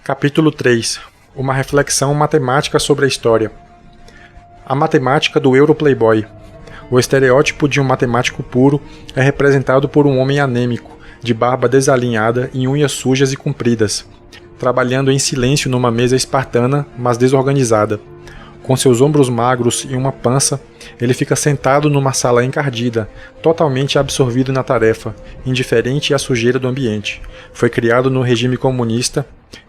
Capítulo 3. Uma reflexão matemática sobre a história. A matemática do Euro-Playboy. O estereótipo de um matemático puro é representado por um homem anêmico, de barba desalinhada e unhas sujas e compridas, trabalhando em silêncio numa mesa espartana, mas desorganizada. Com seus ombros magros e uma pança, ele fica sentado numa sala encardida, totalmente absorvido na tarefa, indiferente à sujeira do ambiente. Foi criado no regime comunista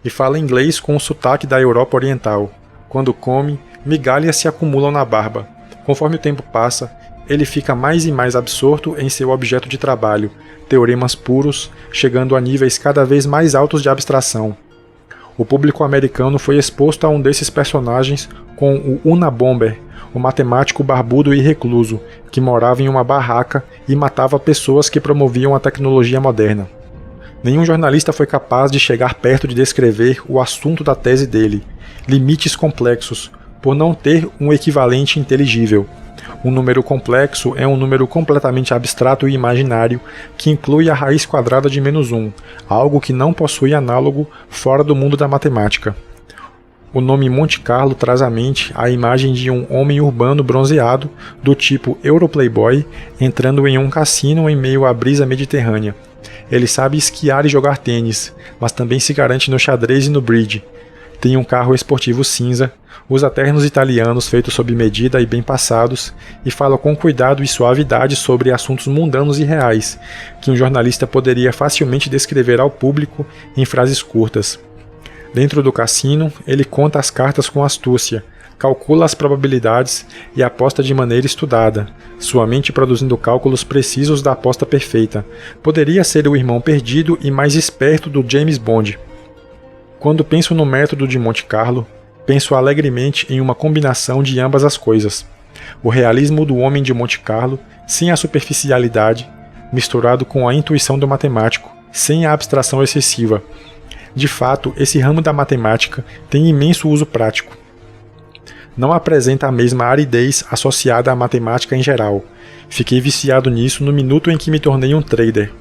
e fala inglês com o sotaque da Europa Oriental. Quando come, migalhas se acumulam na barba. Conforme o tempo passa, ele fica mais e mais absorto em seu objeto de trabalho, teoremas puros, chegando a níveis cada vez mais altos de abstração. O público americano foi exposto a um desses personagens com o Unabomber, o matemático barbudo e recluso, que morava em uma barraca e matava pessoas que promoviam a tecnologia moderna. Nenhum jornalista foi capaz de chegar perto de descrever o assunto da tese dele, limites complexos, por não ter um equivalente inteligível. Um número complexo é um número completamente abstrato e imaginário que inclui a raiz quadrada de -1, algo que não possui análogo fora do mundo da matemática. O nome Monte Carlo traz à mente a imagem de um homem urbano bronzeado do tipo Euro-Playboy entrando em um cassino em meio à brisa mediterrânea. Ele sabe esquiar e jogar tênis, mas também se garante no xadrez e no bridge. Tem um carro esportivo cinza, usa ternos italianos feitos sob medida e bem passados, e fala com cuidado e suavidade sobre assuntos mundanos e reais, que um jornalista poderia facilmente descrever ao público em frases curtas. Dentro do cassino, ele conta as cartas com astúcia, calcula as probabilidades e aposta de maneira estudada, sua mente produzindo cálculos precisos da aposta perfeita. Poderia ser o irmão perdido e mais esperto do James Bond. Quando penso no método de Monte Carlo, penso alegremente em uma combinação de ambas as coisas. O realismo do homem de Monte Carlo, sem a superficialidade, misturado com a intuição do matemático, sem a abstração excessiva. De fato, esse ramo da matemática tem imenso uso prático. Não apresenta a mesma aridez associada à matemática em geral. Fiquei viciado nisso no minuto em que me tornei um trader.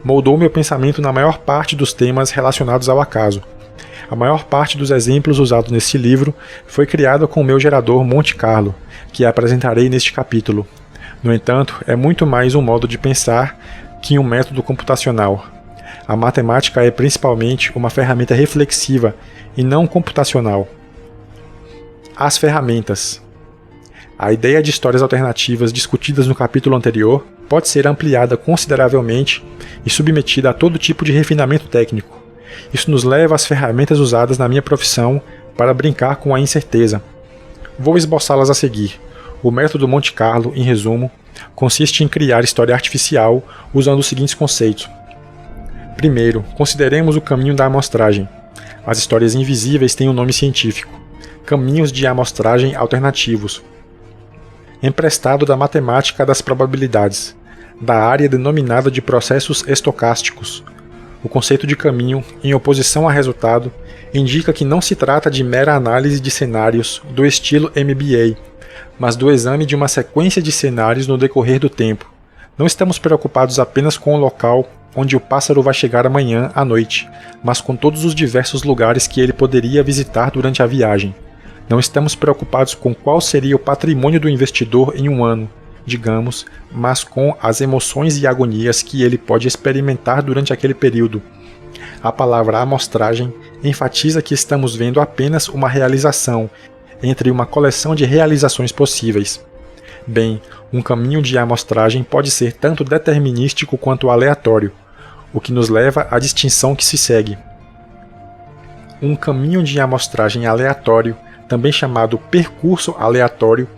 Moldou meu pensamento na maior parte dos temas relacionados ao acaso. A maior parte dos exemplos usados neste livro foi criada com o meu gerador Monte Carlo, que apresentarei neste capítulo. No entanto, é muito mais um modo de pensar que um método computacional. A matemática é principalmente uma ferramenta reflexiva e não computacional. As ferramentas. A ideia de histórias alternativas discutidas no capítulo anterior pode ser ampliada consideravelmente e submetida a todo tipo de refinamento técnico. Isso nos leva às ferramentas usadas na minha profissão para brincar com a incerteza. Vou esboçá-las a seguir. O método Monte Carlo, em resumo, consiste em criar história artificial usando os seguintes conceitos. Primeiro, consideremos o caminho da amostragem. As histórias invisíveis têm um nome científico. Caminhos de amostragem alternativos. Emprestado da matemática das probabilidades, da área denominada de processos estocásticos. O conceito de caminho, em oposição a resultado, indica que não se trata de mera análise de cenários do estilo MBA, mas do exame de uma sequência de cenários no decorrer do tempo. Não estamos preocupados apenas com o local onde o pássaro vai chegar amanhã à noite, mas com todos os diversos lugares que ele poderia visitar durante a viagem. Não estamos preocupados com qual seria o patrimônio do investidor em um ano, digamos, mas com as emoções e agonias que ele pode experimentar durante aquele período. A palavra amostragem enfatiza que estamos vendo apenas uma realização entre uma coleção de realizações possíveis. Bem, um caminho de amostragem pode ser tanto determinístico quanto aleatório, o que nos leva à distinção que se segue. Um caminho de amostragem aleatório, também chamado percurso aleatório,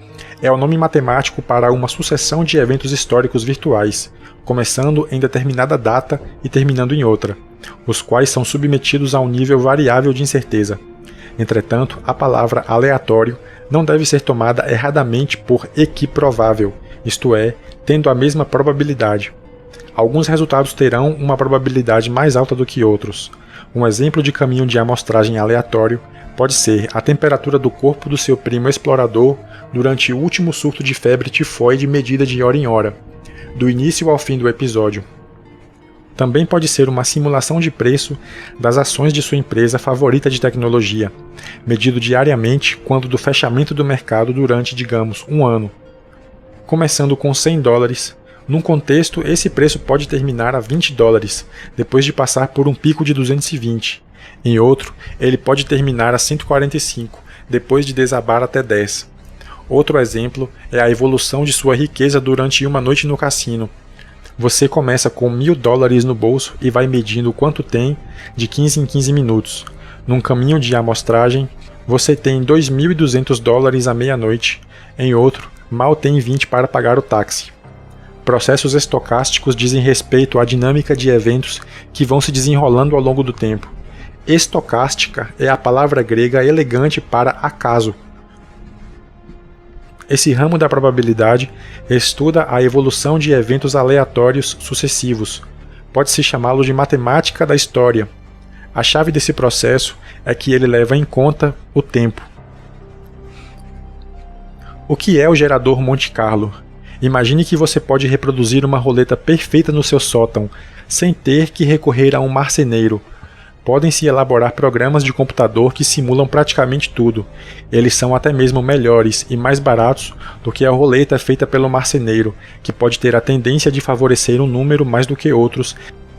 é o nome matemático para uma sucessão de eventos históricos virtuais, começando em determinada data e terminando em outra, os quais são submetidos a um nível variável de incerteza. Entretanto, a palavra aleatório não deve ser tomada erradamente por equiprovável, isto é, tendo a mesma probabilidade. Alguns resultados terão uma probabilidade mais alta do que outros. Um exemplo de caminho de amostragem aleatório pode ser a temperatura do corpo do seu primo explorador durante o último surto de febre tifoide medida de hora em hora, do início ao fim do episódio. Também pode ser uma simulação de preço das ações de sua empresa favorita de tecnologia, medido diariamente quando do fechamento do mercado durante, digamos, um ano. Começando com $100, num contexto esse preço pode terminar a $20, depois de passar por um pico de 220. Em outro, ele pode terminar a 145, depois de desabar até 10. Outro exemplo é a evolução de sua riqueza durante uma noite no cassino. Você começa com $1.000 no bolso e vai medindo quanto tem de 15 em 15 minutos. Num caminho de amostragem, você tem $2.200 à meia-noite. Em outro, mal tem 20 para pagar o táxi. Processos estocásticos dizem respeito à dinâmica de eventos que vão se desenrolando ao longo do tempo. Estocástica é a palavra grega elegante para acaso. Esse ramo da probabilidade estuda a evolução de eventos aleatórios sucessivos. Pode-se chamá-lo de matemática da história. A chave desse processo é que ele leva em conta o tempo. O que é o gerador Monte Carlo? Imagine que você pode reproduzir uma roleta perfeita no seu sótão, sem ter que recorrer a um marceneiro. Podem-se elaborar programas de computador que simulam praticamente tudo. Eles são até mesmo melhores e mais baratos do que a roleta feita pelo marceneiro, que pode ter a tendência de favorecer um número mais do que outros,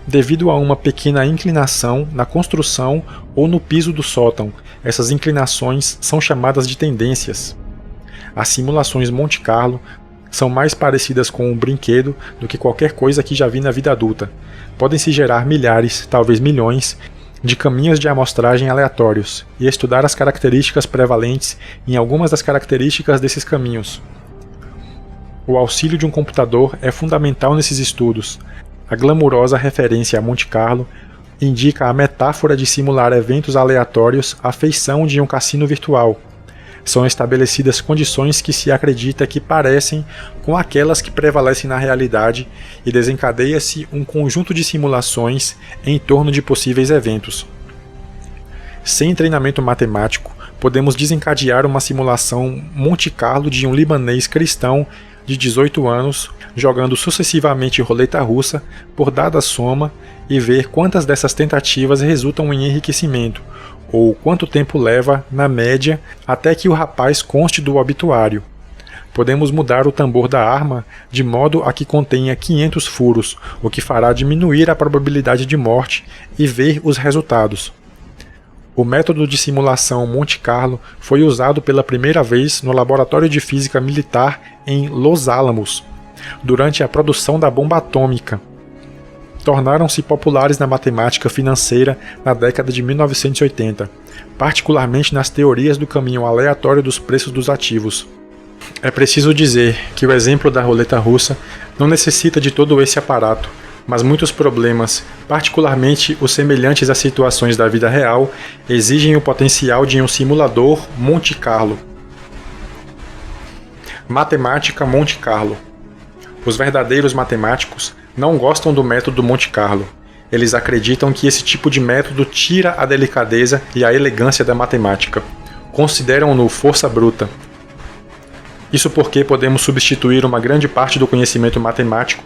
devido a uma pequena inclinação na construção ou no piso do sótão. Essas inclinações são chamadas de tendências. As simulações Monte Carlo são mais parecidas com um brinquedo do que qualquer coisa que já vi na vida adulta. Podem-se gerar milhares, talvez milhões, de caminhos de amostragem aleatórios e estudar as características prevalentes em algumas das características desses caminhos. O auxílio de um computador é fundamental nesses estudos. A glamurosa referência a Monte Carlo indica a metáfora de simular eventos aleatórios à feição de um cassino virtual. São estabelecidas condições que se acredita que parecem com aquelas que prevalecem na realidade e desencadeia-se um conjunto de simulações em torno de possíveis eventos. Sem treinamento matemático, podemos desencadear uma simulação Monte Carlo de um libanês cristão de 18 anos jogando sucessivamente roleta russa por dada soma e ver quantas dessas tentativas resultam em enriquecimento, ou quanto tempo leva, na média, até que o rapaz conste do obituário. Podemos mudar o tambor da arma de modo a que contenha 500 furos, o que fará diminuir a probabilidade de morte e ver os resultados. O método de simulação Monte Carlo foi usado pela primeira vez no Laboratório de Física Militar em Los Alamos, durante a produção da bomba atômica. Tornaram-se populares na matemática financeira na década de 1980, particularmente nas teorias do caminho aleatório dos preços dos ativos. É preciso dizer que o exemplo da roleta russa não necessita de todo esse aparato, mas muitos problemas, particularmente os semelhantes a situações da vida real, exigem o potencial de um simulador Monte Carlo. Matemática Monte Carlo. Os verdadeiros matemáticos não gostam do método Monte Carlo. Eles acreditam que esse tipo de método tira a delicadeza e a elegância da matemática. Consideram-no força bruta. Isso porque podemos substituir uma grande parte do conhecimento matemático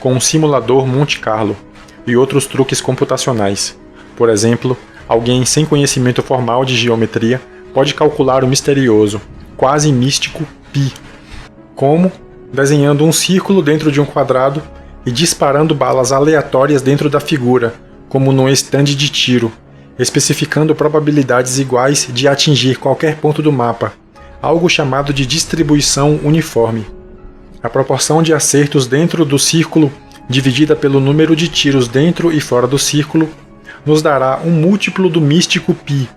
com um simulador Monte Carlo e outros truques computacionais. Por exemplo, alguém sem conhecimento formal de geometria pode calcular o misterioso, quase místico π. Como? Desenhando um círculo dentro de um quadrado e disparando balas aleatórias dentro da figura, como num estande de tiro, especificando probabilidades iguais de atingir qualquer ponto do mapa, algo chamado de distribuição uniforme. A proporção de acertos dentro do círculo, dividida pelo número de tiros dentro e fora do círculo, nos dará um múltiplo do místico π,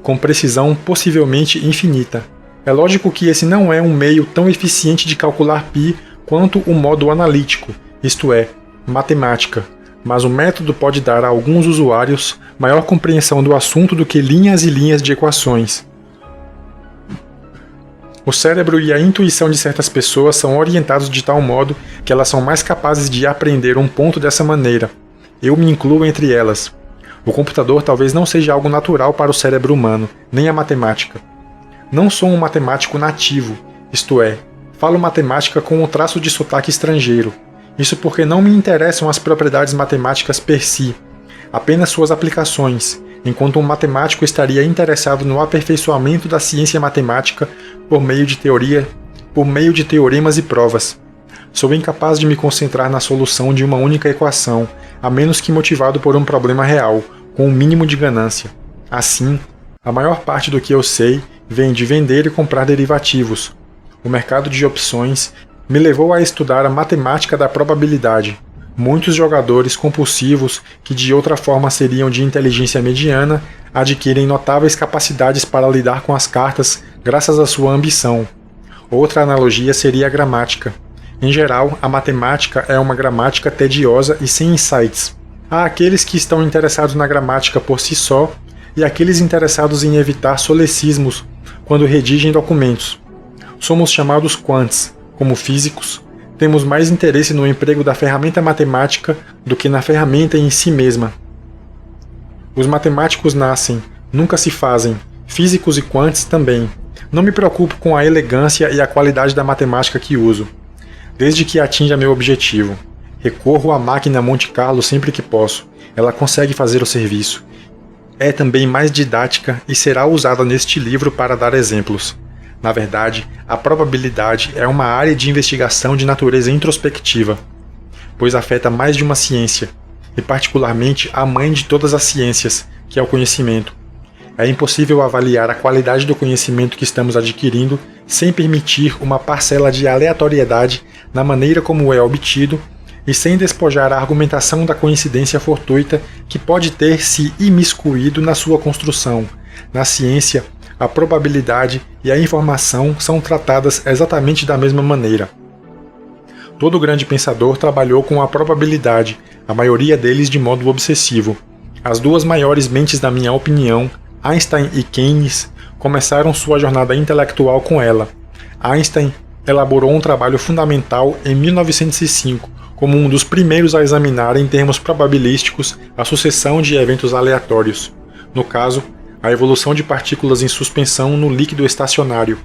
com precisão possivelmente infinita. É lógico que esse não é um meio tão eficiente de calcular π quanto o modo analítico, isto é, matemática, mas o método pode dar a alguns usuários maior compreensão do assunto do que linhas e linhas de equações. O cérebro e a intuição de certas pessoas são orientados de tal modo que elas são mais capazes de aprender um ponto dessa maneira. Eu me incluo entre elas. O computador talvez não seja algo natural para o cérebro humano, nem a matemática. Não sou um matemático nativo, isto é, falo matemática com um traço de sotaque estrangeiro. Isso porque não me interessam as propriedades matemáticas per si, apenas suas aplicações, enquanto um matemático estaria interessado no aperfeiçoamento da ciência matemática por meio de teoremas e provas. Sou incapaz de me concentrar na solução de uma única equação, a menos que motivado por um problema real, com um mínimo de ganância. Assim, a maior parte do que eu sei vem de vender e comprar derivativos. O mercado de opções me levou a estudar a matemática da probabilidade. Muitos jogadores compulsivos, que de outra forma seriam de inteligência mediana, adquirem notáveis capacidades para lidar com as cartas graças à sua ambição. Outra analogia seria a gramática. Em geral, a matemática é uma gramática tediosa e sem insights. Há aqueles que estão interessados na gramática por si só e aqueles interessados em evitar solecismos quando redigem documentos. Somos chamados quants. Como físicos, temos mais interesse no emprego da ferramenta matemática do que na ferramenta em si mesma. Os matemáticos nascem, nunca se fazem, físicos e quants também. Não me preocupo com a elegância e a qualidade da matemática que uso, desde que atinja meu objetivo. Recorro à máquina Monte Carlo sempre que posso, ela consegue fazer o serviço. É também mais didática e será usada neste livro para dar exemplos. Na verdade, a probabilidade é uma área de investigação de natureza introspectiva, pois afeta mais de uma ciência, e particularmente a mãe de todas as ciências, que é o conhecimento. É impossível avaliar a qualidade do conhecimento que estamos adquirindo sem permitir uma parcela de aleatoriedade na maneira como é obtido e sem despojar a argumentação da coincidência fortuita que pode ter se imiscuído na sua construção. Na ciência, a probabilidade e a informação são tratadas exatamente da mesma maneira. Todo grande pensador trabalhou com a probabilidade, a maioria deles de modo obsessivo. As duas maiores mentes da minha opinião, Einstein e Keynes, começaram sua jornada intelectual com ela. Einstein elaborou um trabalho fundamental em 1905, como um dos primeiros a examinar em termos probabilísticos a sucessão de eventos aleatórios. No caso, a evolução de partículas em suspensão no líquido estacionário.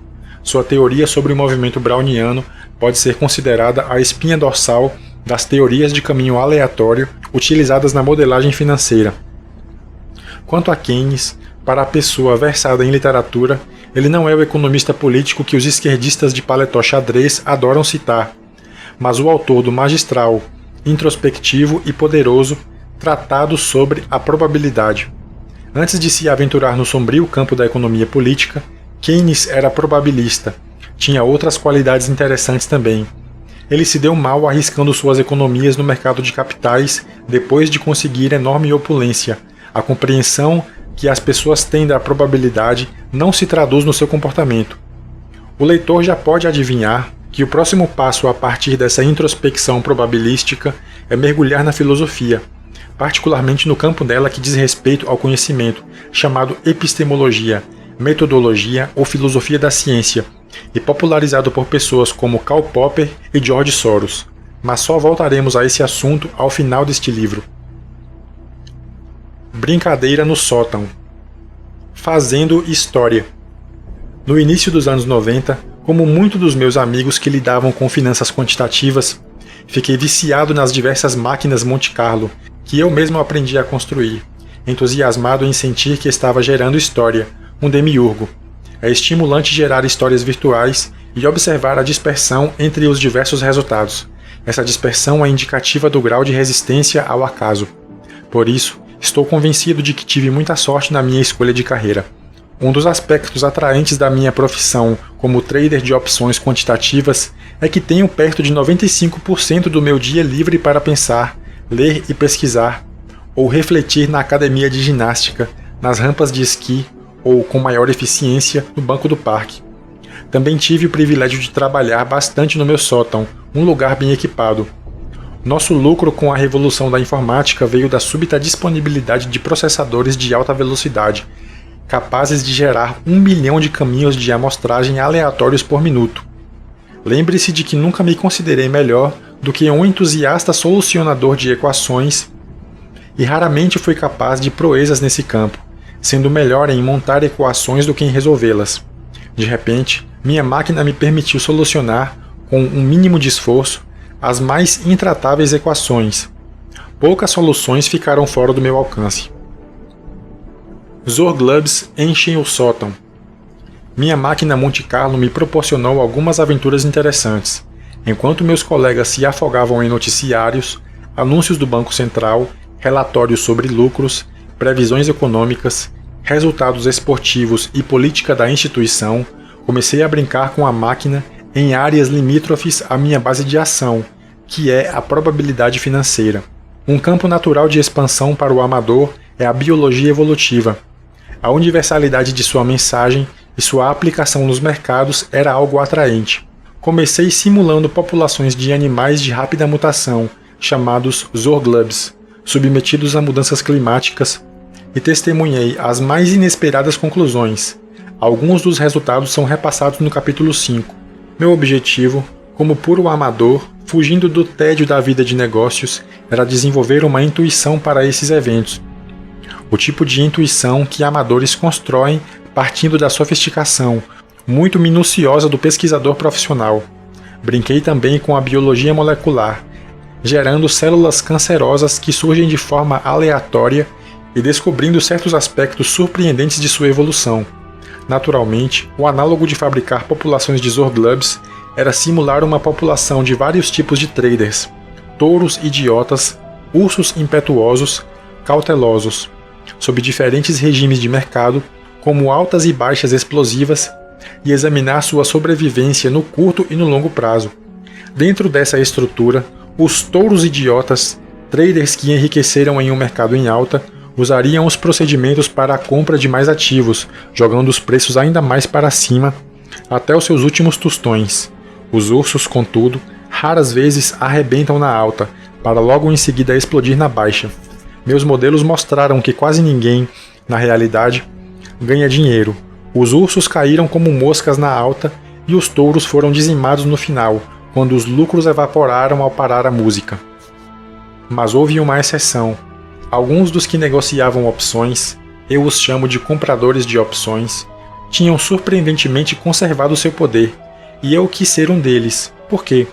Sua teoria sobre o movimento browniano pode ser considerada a espinha dorsal das teorias de caminho aleatório utilizadas na modelagem financeira. Quanto a Keynes, para a pessoa versada em literatura, ele não é o economista político que os esquerdistas de paletó xadrez adoram citar, mas o autor do magistral, introspectivo e poderoso Tratado sobre a Probabilidade. Antes de se aventurar no sombrio campo da economia política, Keynes era probabilista. Tinha outras qualidades interessantes também. Ele se deu mal arriscando suas economias no mercado de capitais depois de conseguir enorme opulência. A compreensão que as pessoas têm da probabilidade não se traduz no seu comportamento. O leitor já pode adivinhar que o próximo passo a partir dessa introspecção probabilística é mergulhar na filosofia, particularmente no campo dela que diz respeito ao conhecimento, chamado epistemologia, metodologia ou filosofia da ciência, e popularizado por pessoas como Karl Popper e George Soros. Mas só voltaremos a esse assunto ao final deste livro. Brincadeira no sótão. Fazendo história. No início dos anos 90, como muitos dos meus amigos que lidavam com finanças quantitativas, fiquei viciado nas diversas máquinas Monte Carlo, que eu mesmo aprendi a construir, entusiasmado em sentir que estava gerando história, um demiurgo. É estimulante gerar histórias virtuais e observar a dispersão entre os diversos resultados. Essa dispersão é indicativa do grau de resistência ao acaso. Por isso, estou convencido de que tive muita sorte na minha escolha de carreira. Um dos aspectos atraentes da minha profissão como trader de opções quantitativas é que tenho perto de 95% do meu dia livre para pensar, ler e pesquisar, ou refletir na academia de ginástica, nas rampas de esqui ou, com maior eficiência, no banco do parque. Também tive o privilégio de trabalhar bastante no meu sótão, um lugar bem equipado. Nosso lucro com a revolução da informática veio da súbita disponibilidade de processadores de alta velocidade, capazes de gerar 1 milhão de caminhos de amostragem aleatórios por minuto. Lembre-se de que nunca me considerei melhor do que um entusiasta solucionador de equações e raramente fui capaz de proezas nesse campo, sendo melhor em montar equações do que em resolvê-las. De repente, minha máquina me permitiu solucionar, com um mínimo de esforço, as mais intratáveis equações. Poucas soluções ficaram fora do meu alcance. Zorglubs enchem o sótão. Minha máquina Monte Carlo me proporcionou algumas aventuras interessantes. Enquanto meus colegas se afogavam em noticiários, anúncios do Banco Central, relatórios sobre lucros, previsões econômicas, resultados esportivos e política da instituição, comecei a brincar com a máquina em áreas limítrofes à minha base de ação, que é a probabilidade financeira. Um campo natural de expansão para o amador é a biologia evolutiva. A universalidade de sua mensagem e sua aplicação nos mercados era algo atraente. Comecei simulando populações de animais de rápida mutação, chamados Zorglubs, submetidos a mudanças climáticas, e testemunhei as mais inesperadas conclusões. Alguns dos resultados são repassados no capítulo 5. Meu objetivo, como puro amador, fugindo do tédio da vida de negócios, era desenvolver uma intuição para esses eventos. O tipo de intuição que amadores constroem partindo da sofisticação, muito minuciosa do pesquisador profissional. Brinquei também com a biologia molecular, gerando células cancerosas que surgem de forma aleatória e descobrindo certos aspectos surpreendentes de sua evolução. Naturalmente, o análogo de fabricar populações de Zorglubs era simular uma população de vários tipos de traders: touros idiotas, ursos impetuosos, cautelosos, sob diferentes regimes de mercado, como altas e baixas explosivas, e examinar sua sobrevivência no curto e no longo prazo. Dentro dessa estrutura, os touros idiotas, traders que enriqueceram em um mercado em alta, usariam os procedimentos para a compra de mais ativos, jogando os preços ainda mais para cima, até os seus últimos tostões. Os ursos, contudo, raras vezes arrebentam na alta, para logo em seguida explodir na baixa. Meus modelos mostraram que quase ninguém, na realidade, ganha dinheiro. Os ursos caíram como moscas na alta e os touros foram dizimados no final, quando os lucros evaporaram ao parar a música. Mas houve uma exceção. Alguns dos que negociavam opções, eu os chamo de compradores de opções, tinham surpreendentemente conservado seu poder, e eu quis ser um deles. Por quê?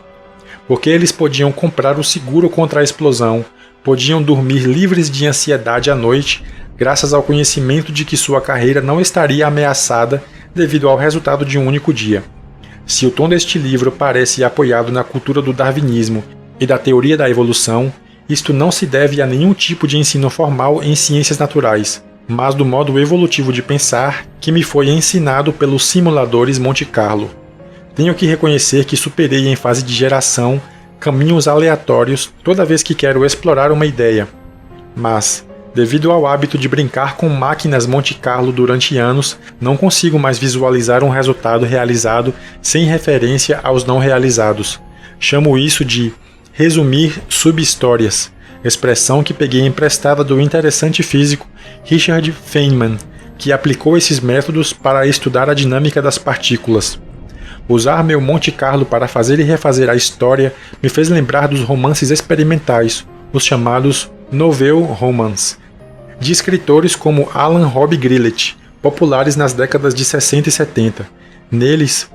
Porque eles podiam comprar o seguro contra a explosão, podiam dormir livres de ansiedade à noite, graças ao conhecimento de que sua carreira não estaria ameaçada devido ao resultado de um único dia. Se o tom deste livro parece apoiado na cultura do darwinismo e da teoria da evolução, isto não se deve a nenhum tipo de ensino formal em ciências naturais, mas do modo evolutivo de pensar que me foi ensinado pelos simuladores Monte Carlo. Tenho que reconhecer que superei em fase de geração caminhos aleatórios toda vez que quero explorar uma ideia. Mas, devido ao hábito de brincar com máquinas Monte Carlo durante anos, não consigo mais visualizar um resultado realizado sem referência aos não realizados. Chamo isso de resumir subhistórias, expressão que peguei emprestada do interessante físico Richard Feynman, que aplicou esses métodos para estudar a dinâmica das partículas. Usar meu Monte Carlo para fazer e refazer a história me fez lembrar dos romances experimentais, os chamados Nouvelle Romance, de escritores como Alan Robb Grillet, populares nas décadas de 60 e 70. Neles,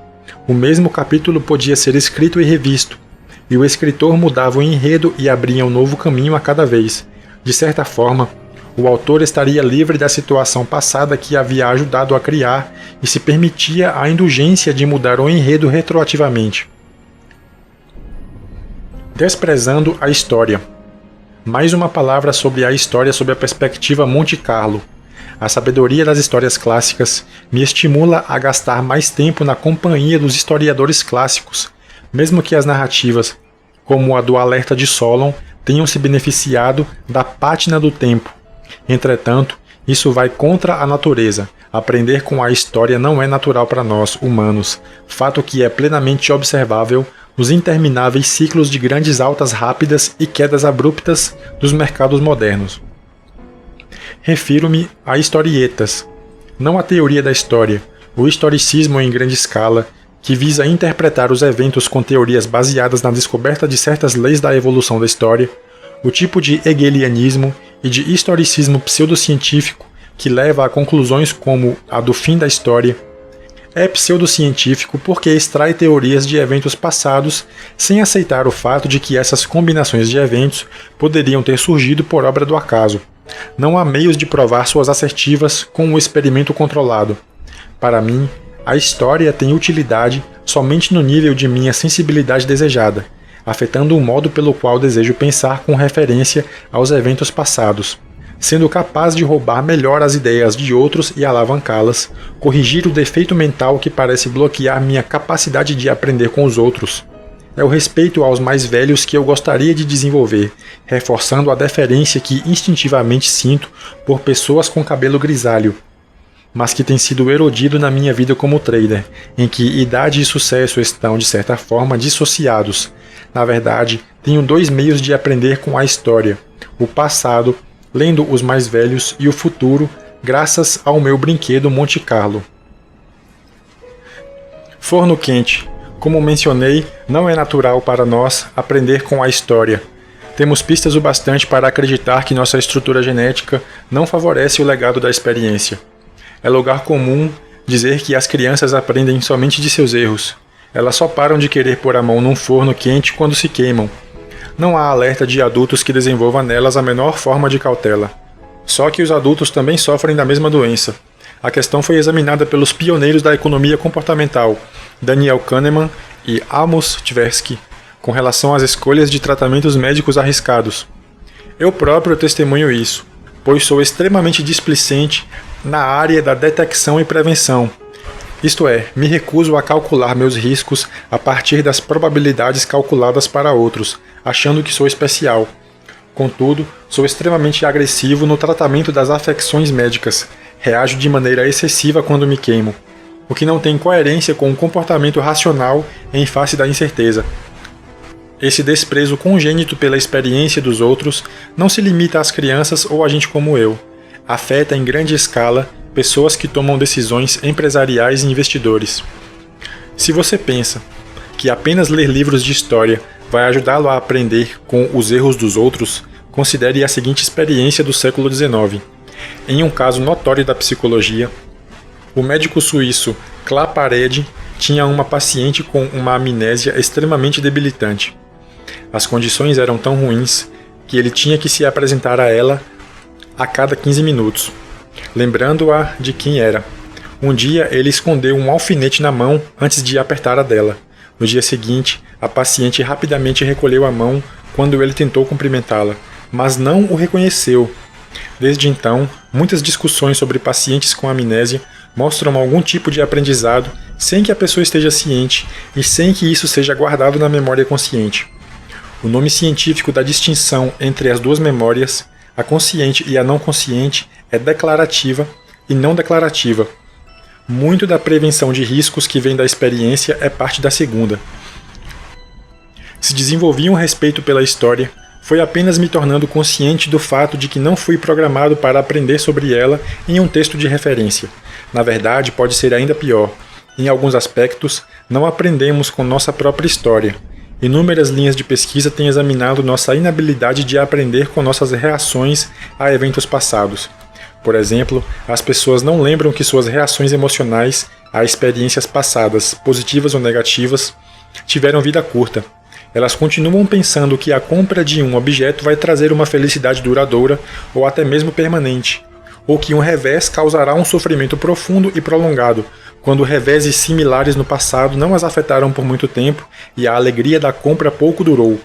o mesmo capítulo podia ser escrito e revisto, e o escritor mudava o enredo e abria um novo caminho a cada vez. De certa forma, o autor estaria livre da situação passada que havia ajudado a criar e se permitia a indulgência de mudar o enredo retroativamente. Desprezando a história. Mais uma palavra sobre a história sob a perspectiva Monte Carlo. A sabedoria das histórias clássicas me estimula a gastar mais tempo na companhia dos historiadores clássicos, mesmo que as narrativas, como a do Alerta de Solon, tenham se beneficiado da pátina do tempo. Entretanto, isso vai contra a natureza. Aprender com a história não é natural para nós, humanos, fato que é plenamente observável nos intermináveis ciclos de grandes altas rápidas e quedas abruptas dos mercados modernos. Refiro-me a historietas, não à teoria da história, o historicismo em grande escala, que visa interpretar os eventos com teorias baseadas na descoberta de certas leis da evolução da história, o tipo de hegelianismo e de historicismo pseudocientífico que leva a conclusões como a do fim da história, É pseudocientífico porque extrai teorias de eventos passados sem aceitar o fato de que essas combinações de eventos poderiam ter surgido por obra do acaso. Não há meios de provar suas assertivas com um experimento controlado. Para mim, a história tem utilidade somente no nível de minha sensibilidade desejada, afetando o modo pelo qual desejo pensar com referência aos eventos passados, sendo capaz de roubar melhor as ideias de outros e alavancá-las, corrigir o defeito mental que parece bloquear minha capacidade de aprender com os outros. É o respeito aos mais velhos que eu gostaria de desenvolver, reforçando a deferência que instintivamente sinto por pessoas com cabelo grisalho, mas que tem sido erodido na minha vida como trader, em que idade e sucesso estão, de certa forma, dissociados. Na verdade, tenho dois meios de aprender com a história: o passado, lendo os mais velhos, e o futuro, graças ao meu brinquedo Monte Carlo. Forno quente. Como mencionei, não é natural para nós aprender com a história. Temos pistas o bastante para acreditar que nossa estrutura genética não favorece o legado da experiência. É lugar comum dizer que as crianças aprendem somente de seus erros. Elas só param de querer pôr a mão num forno quente quando se queimam. Não há alerta de adultos que desenvolva nelas a menor forma de cautela. Só que os adultos também sofrem da mesma doença. A questão foi examinada pelos pioneiros da economia comportamental, Daniel Kahneman e Amos Tversky, com relação às escolhas de tratamentos médicos arriscados. Eu próprio testemunho isso, pois sou extremamente displicente na área da detecção e prevenção. Isto é, me recuso a calcular meus riscos a partir das probabilidades calculadas para outros, achando que sou especial. Contudo, sou extremamente agressivo no tratamento das afecções médicas, reajo de maneira excessiva quando me queimo, o que não tem coerência com um comportamento racional em face da incerteza. Esse desprezo congênito pela experiência dos outros não se limita às crianças ou a gente como eu. Afeta em grande escala pessoas que tomam decisões empresariais e investidores. Se você pensa que apenas ler livros de história vai ajudá-lo a aprender com os erros dos outros, considere a seguinte experiência do século XIX. Em um caso notório da psicologia, o médico suíço Claparede tinha uma paciente com uma amnésia extremamente debilitante. As condições eram tão ruins que ele tinha que se apresentar a ela a cada 15 minutos, lembrando-a de quem era. Um dia ele escondeu um alfinete na mão antes de apertar a dela. No dia seguinte, a paciente rapidamente recolheu a mão quando ele tentou cumprimentá-la, mas não o reconheceu. Desde então, muitas discussões sobre pacientes com amnésia mostram algum tipo de aprendizado sem que a pessoa esteja ciente e sem que isso seja guardado na memória consciente. O nome científico da distinção entre as duas memórias, a consciente e a não consciente, é declarativa e não declarativa. Muito da prevenção de riscos que vem da experiência é parte da segunda. Se desenvolvi um respeito pela história, foi apenas me tornando consciente do fato de que não fui programado para aprender sobre ela em um texto de referência. Na verdade, pode ser ainda pior. Em alguns aspectos, não aprendemos com nossa própria história. Inúmeras linhas de pesquisa têm examinado nossa inabilidade de aprender com nossas reações a eventos passados. Por exemplo, as pessoas não lembram que suas reações emocionais a experiências passadas, positivas ou negativas, tiveram vida curta. Elas continuam pensando que a compra de um objeto vai trazer uma felicidade duradoura ou até mesmo permanente, ou que um revés causará um sofrimento profundo e prolongado, quando reveses similares no passado não as afetaram por muito tempo e a alegria da compra pouco durou.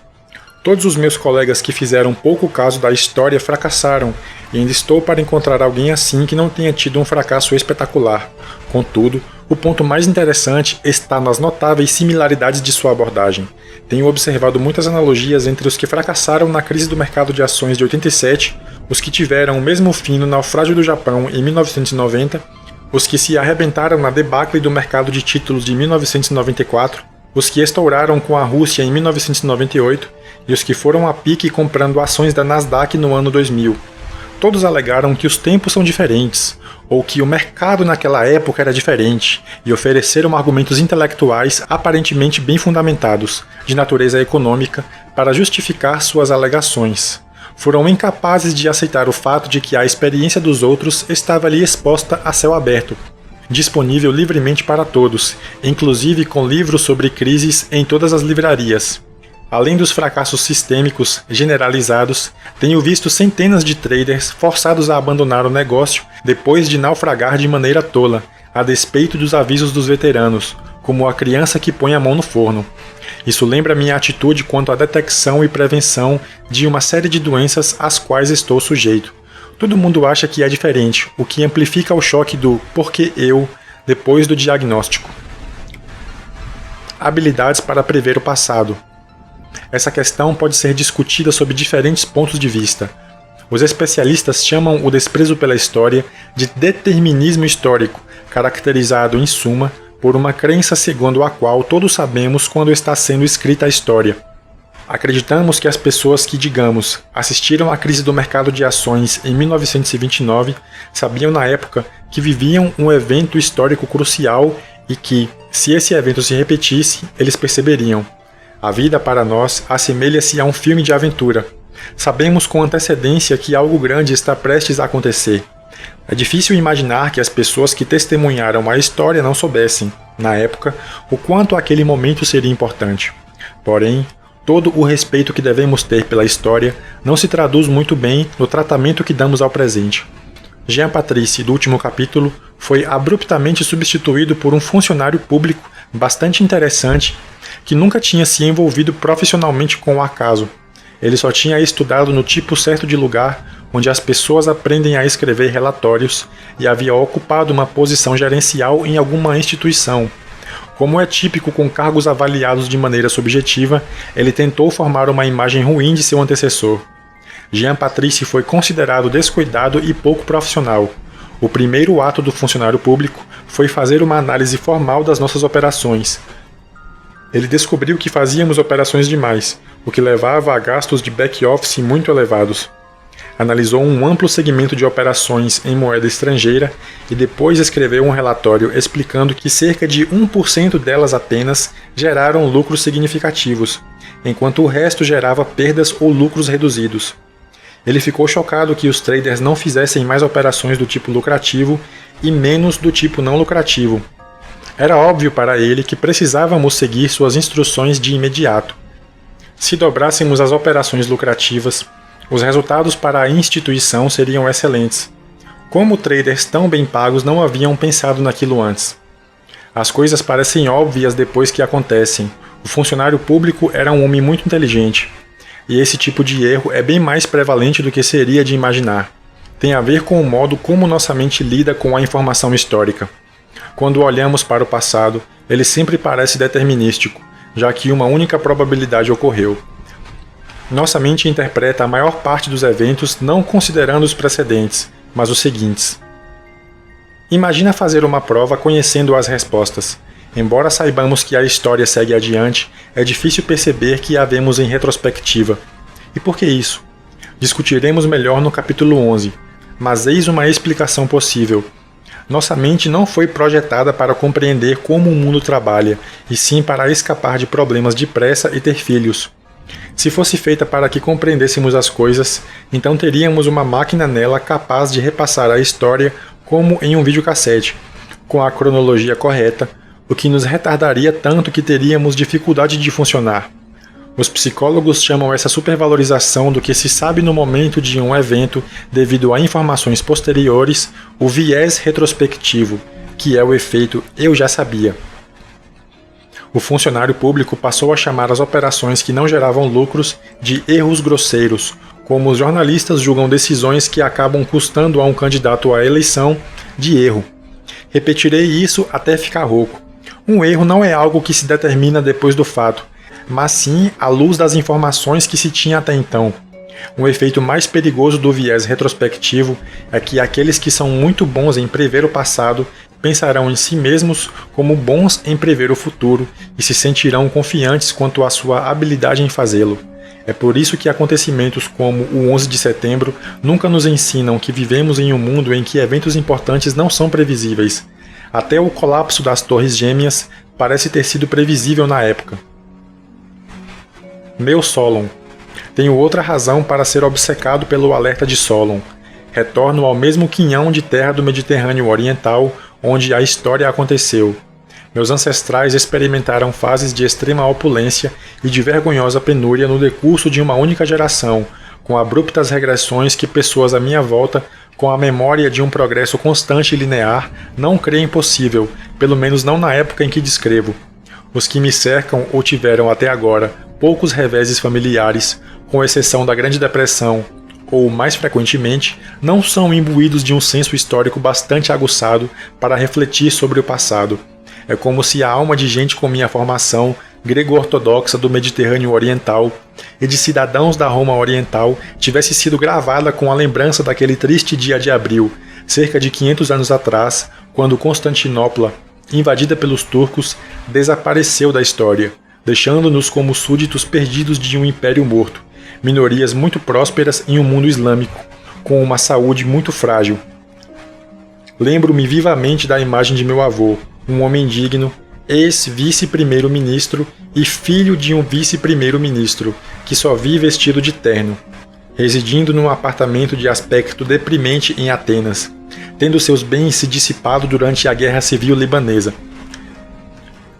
Todos os meus colegas que fizeram pouco caso da história fracassaram, e ainda estou para encontrar alguém assim que não tenha tido um fracasso espetacular. Contudo, o ponto mais interessante está nas notáveis similaridades de sua abordagem. Tenho observado muitas analogias entre os que fracassaram na crise do mercado de ações de 87, os que tiveram o mesmo fim no naufrágio do Japão em 1990, os que se arrebentaram na debacle do mercado de títulos de 1994, os que estouraram com a Rússia em 1998 e os que foram a pique comprando ações da Nasdaq no ano 2000. Todos alegaram que os tempos são diferentes, ou que o mercado naquela época era diferente, e ofereceram argumentos intelectuais aparentemente bem fundamentados, de natureza econômica, para justificar suas alegações. Foram incapazes de aceitar o fato de que a experiência dos outros estava ali exposta a céu aberto. disponível livremente para todos, inclusive com livros sobre crises em todas as livrarias. Além dos fracassos sistêmicos generalizados, tenho visto centenas de traders forçados a abandonar o negócio depois de naufragar de maneira tola, a despeito dos avisos dos veteranos, como a criança que põe a mão no forno. Isso lembra minha atitude quanto à detecção e prevenção de uma série de doenças às quais estou sujeito. Todo mundo acha que é diferente, o que amplifica o choque do "porque eu" depois do diagnóstico. Habilidades para prever o passado. Essa questão pode ser discutida sob diferentes pontos de vista. Os especialistas chamam o desprezo pela história de determinismo histórico, caracterizado, em suma, por uma crença segundo a qual todos sabemos quando está sendo escrita a história. Acreditamos que as pessoas que, digamos, assistiram à crise do mercado de ações em 1929 sabiam na época que viviam um evento histórico crucial e que, se esse evento se repetisse, eles perceberiam. A vida para nós assemelha-se a um filme de aventura. Sabemos com antecedência que algo grande está prestes a acontecer. É difícil imaginar que as pessoas que testemunharam a história não soubessem, na época, o quanto aquele momento seria importante. Porém, todo o respeito que devemos ter pela história não se traduz muito bem no tratamento que damos ao presente. Jean Patrice, do último capítulo, foi abruptamente substituído por um funcionário público bastante interessante que nunca tinha se envolvido profissionalmente com o acaso. Ele só tinha estudado no tipo certo de lugar onde as pessoas aprendem a escrever relatórios e havia ocupado uma posição gerencial em alguma instituição. Como é típico com cargos avaliados de maneira subjetiva, ele tentou formar uma imagem ruim de seu antecessor. Jean Patrice foi considerado descuidado e pouco profissional. O primeiro ato do funcionário público foi fazer uma análise formal das nossas operações. Ele descobriu que fazíamos operações demais, o que levava a gastos de back-office muito elevados. Analisou um amplo segmento de operações em moeda estrangeira e depois escreveu um relatório explicando que cerca de 1% delas apenas geraram lucros significativos, enquanto o resto gerava perdas ou lucros reduzidos. Ele ficou chocado que os traders não fizessem mais operações do tipo lucrativo e menos do tipo não lucrativo. Era óbvio para ele que precisávamos seguir suas instruções de imediato. Se dobrássemos as operações lucrativas, os resultados para a instituição seriam excelentes. Como traders tão bem pagos não haviam pensado naquilo antes? As coisas parecem óbvias depois que acontecem. O funcionário público era um homem muito inteligente. E esse tipo de erro é bem mais prevalente do que seria de imaginar. Tem a ver com o modo como nossa mente lida com a informação histórica. Quando olhamos para o passado, ele sempre parece determinístico, já que uma única probabilidade ocorreu. Nossa mente interpreta a maior parte dos eventos não considerando os precedentes, mas os seguintes. Imagina fazer uma prova conhecendo as respostas. Embora saibamos que a história segue adiante, é difícil perceber que a vemos em retrospectiva. E por que isso? Discutiremos melhor no capítulo 11, mas eis uma explicação possível. Nossa mente não foi projetada para compreender como o mundo trabalha, e sim para escapar de problemas depressa e ter filhos. Se fosse feita para que compreendêssemos as coisas, então teríamos uma máquina nela capaz de repassar a história como em um videocassete, com a cronologia correta, o que nos retardaria tanto que teríamos dificuldade de funcionar. Os psicólogos chamam essa supervalorização do que se sabe no momento de um evento devido a informações posteriores o viés retrospectivo, que é o efeito "eu já sabia". O funcionário público passou a chamar as operações que não geravam lucros de erros grosseiros, como os jornalistas julgam decisões que acabam custando a um candidato à eleição de erro. Repetirei isso até ficar rouco. Um erro não é algo que se determina depois do fato, mas sim à luz das informações que se tinha até então. Um efeito mais perigoso do viés retrospectivo é que aqueles que são muito bons em prever o passado pensarão em si mesmos como bons em prever o futuro e se sentirão confiantes quanto à sua habilidade em fazê-lo. É por isso que acontecimentos como o 11 de setembro nunca nos ensinam que vivemos em um mundo em que eventos importantes não são previsíveis. Até o colapso das Torres Gêmeas parece ter sido previsível na época. Meu Solon. Tenho outra razão para ser obcecado pelo alerta de Solon. Retorno ao mesmo quinhão de terra do Mediterrâneo Oriental, onde a história aconteceu. Meus ancestrais experimentaram fases de extrema opulência e de vergonhosa penúria no decurso de uma única geração, com abruptas regressões que pessoas à minha volta, com a memória de um progresso constante e linear, não creem possível, pelo menos não na época em que descrevo. Os que me cercam ou tiveram até agora poucos reveses familiares, com exceção da Grande Depressão, ou, mais frequentemente, não são imbuídos de um senso histórico bastante aguçado para refletir sobre o passado. É como se a alma de gente com minha formação grego-ortodoxa do Mediterrâneo Oriental e de cidadãos da Roma Oriental tivesse sido gravada com a lembrança daquele triste dia de abril, cerca de 500 anos atrás, quando Constantinopla, invadida pelos turcos, desapareceu da história, deixando-nos como súditos perdidos de um império morto, minorias muito prósperas em um mundo islâmico, com uma saúde muito frágil. Lembro-me vivamente da imagem de meu avô, um homem digno, ex-vice-primeiro-ministro e filho de um vice-primeiro-ministro, que só vi vestido de terno, residindo num apartamento de aspecto deprimente em Atenas, tendo seus bens se dissipado durante a Guerra Civil Libanesa.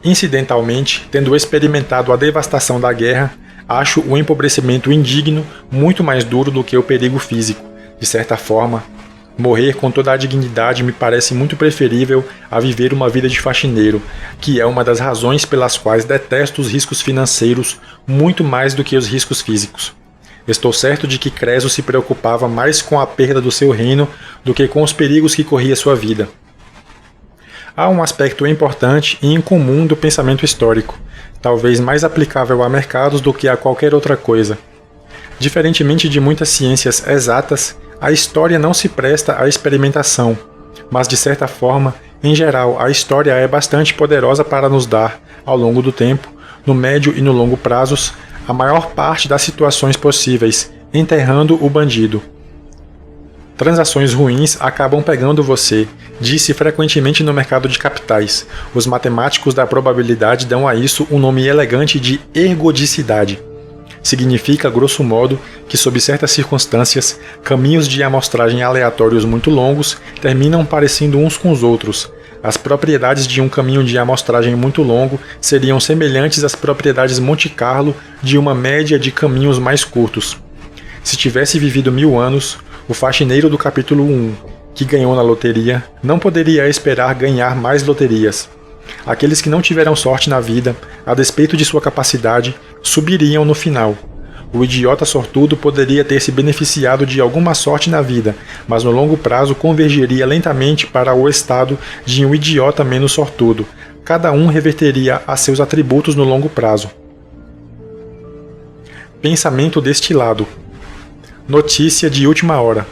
Incidentalmente, tendo experimentado a devastação da guerra, acho o empobrecimento indigno muito mais duro do que o perigo físico. De certa forma, morrer com toda a dignidade me parece muito preferível a viver uma vida de faxineiro, que é uma das razões pelas quais detesto os riscos financeiros muito mais do que os riscos físicos. Estou certo de que Creso se preocupava mais com a perda do seu reino do que com os perigos que corria sua vida. Há um aspecto importante e incomum do pensamento histórico, talvez mais aplicável a mercados do que a qualquer outra coisa. Diferentemente de muitas ciências exatas, a história não se presta à experimentação, mas de certa forma, em geral, a história é bastante poderosa para nos dar, ao longo do tempo, no médio e no longo prazos, a maior parte das situações possíveis, enterrando o bandido. Transações ruins acabam pegando você, disse frequentemente no mercado de capitais. Os matemáticos da probabilidade dão a isso um nome elegante de ergodicidade. Significa, grosso modo, que sob certas circunstâncias, caminhos de amostragem aleatórios muito longos terminam parecendo uns com os outros. As propriedades de um caminho de amostragem muito longo seriam semelhantes às propriedades Monte Carlo de uma média de caminhos mais curtos. Se tivesse vivido 1000 anos, o faxineiro do capítulo 1, que ganhou na loteria, não poderia esperar ganhar mais loterias. Aqueles que não tiveram sorte na vida, a despeito de sua capacidade, subiriam no final. O idiota sortudo poderia ter se beneficiado de alguma sorte na vida, mas no longo prazo convergeria lentamente para o estado de um idiota menos sortudo. Cada um reverteria a seus atributos no longo prazo. Pensamento destilado. Notícia de última hora.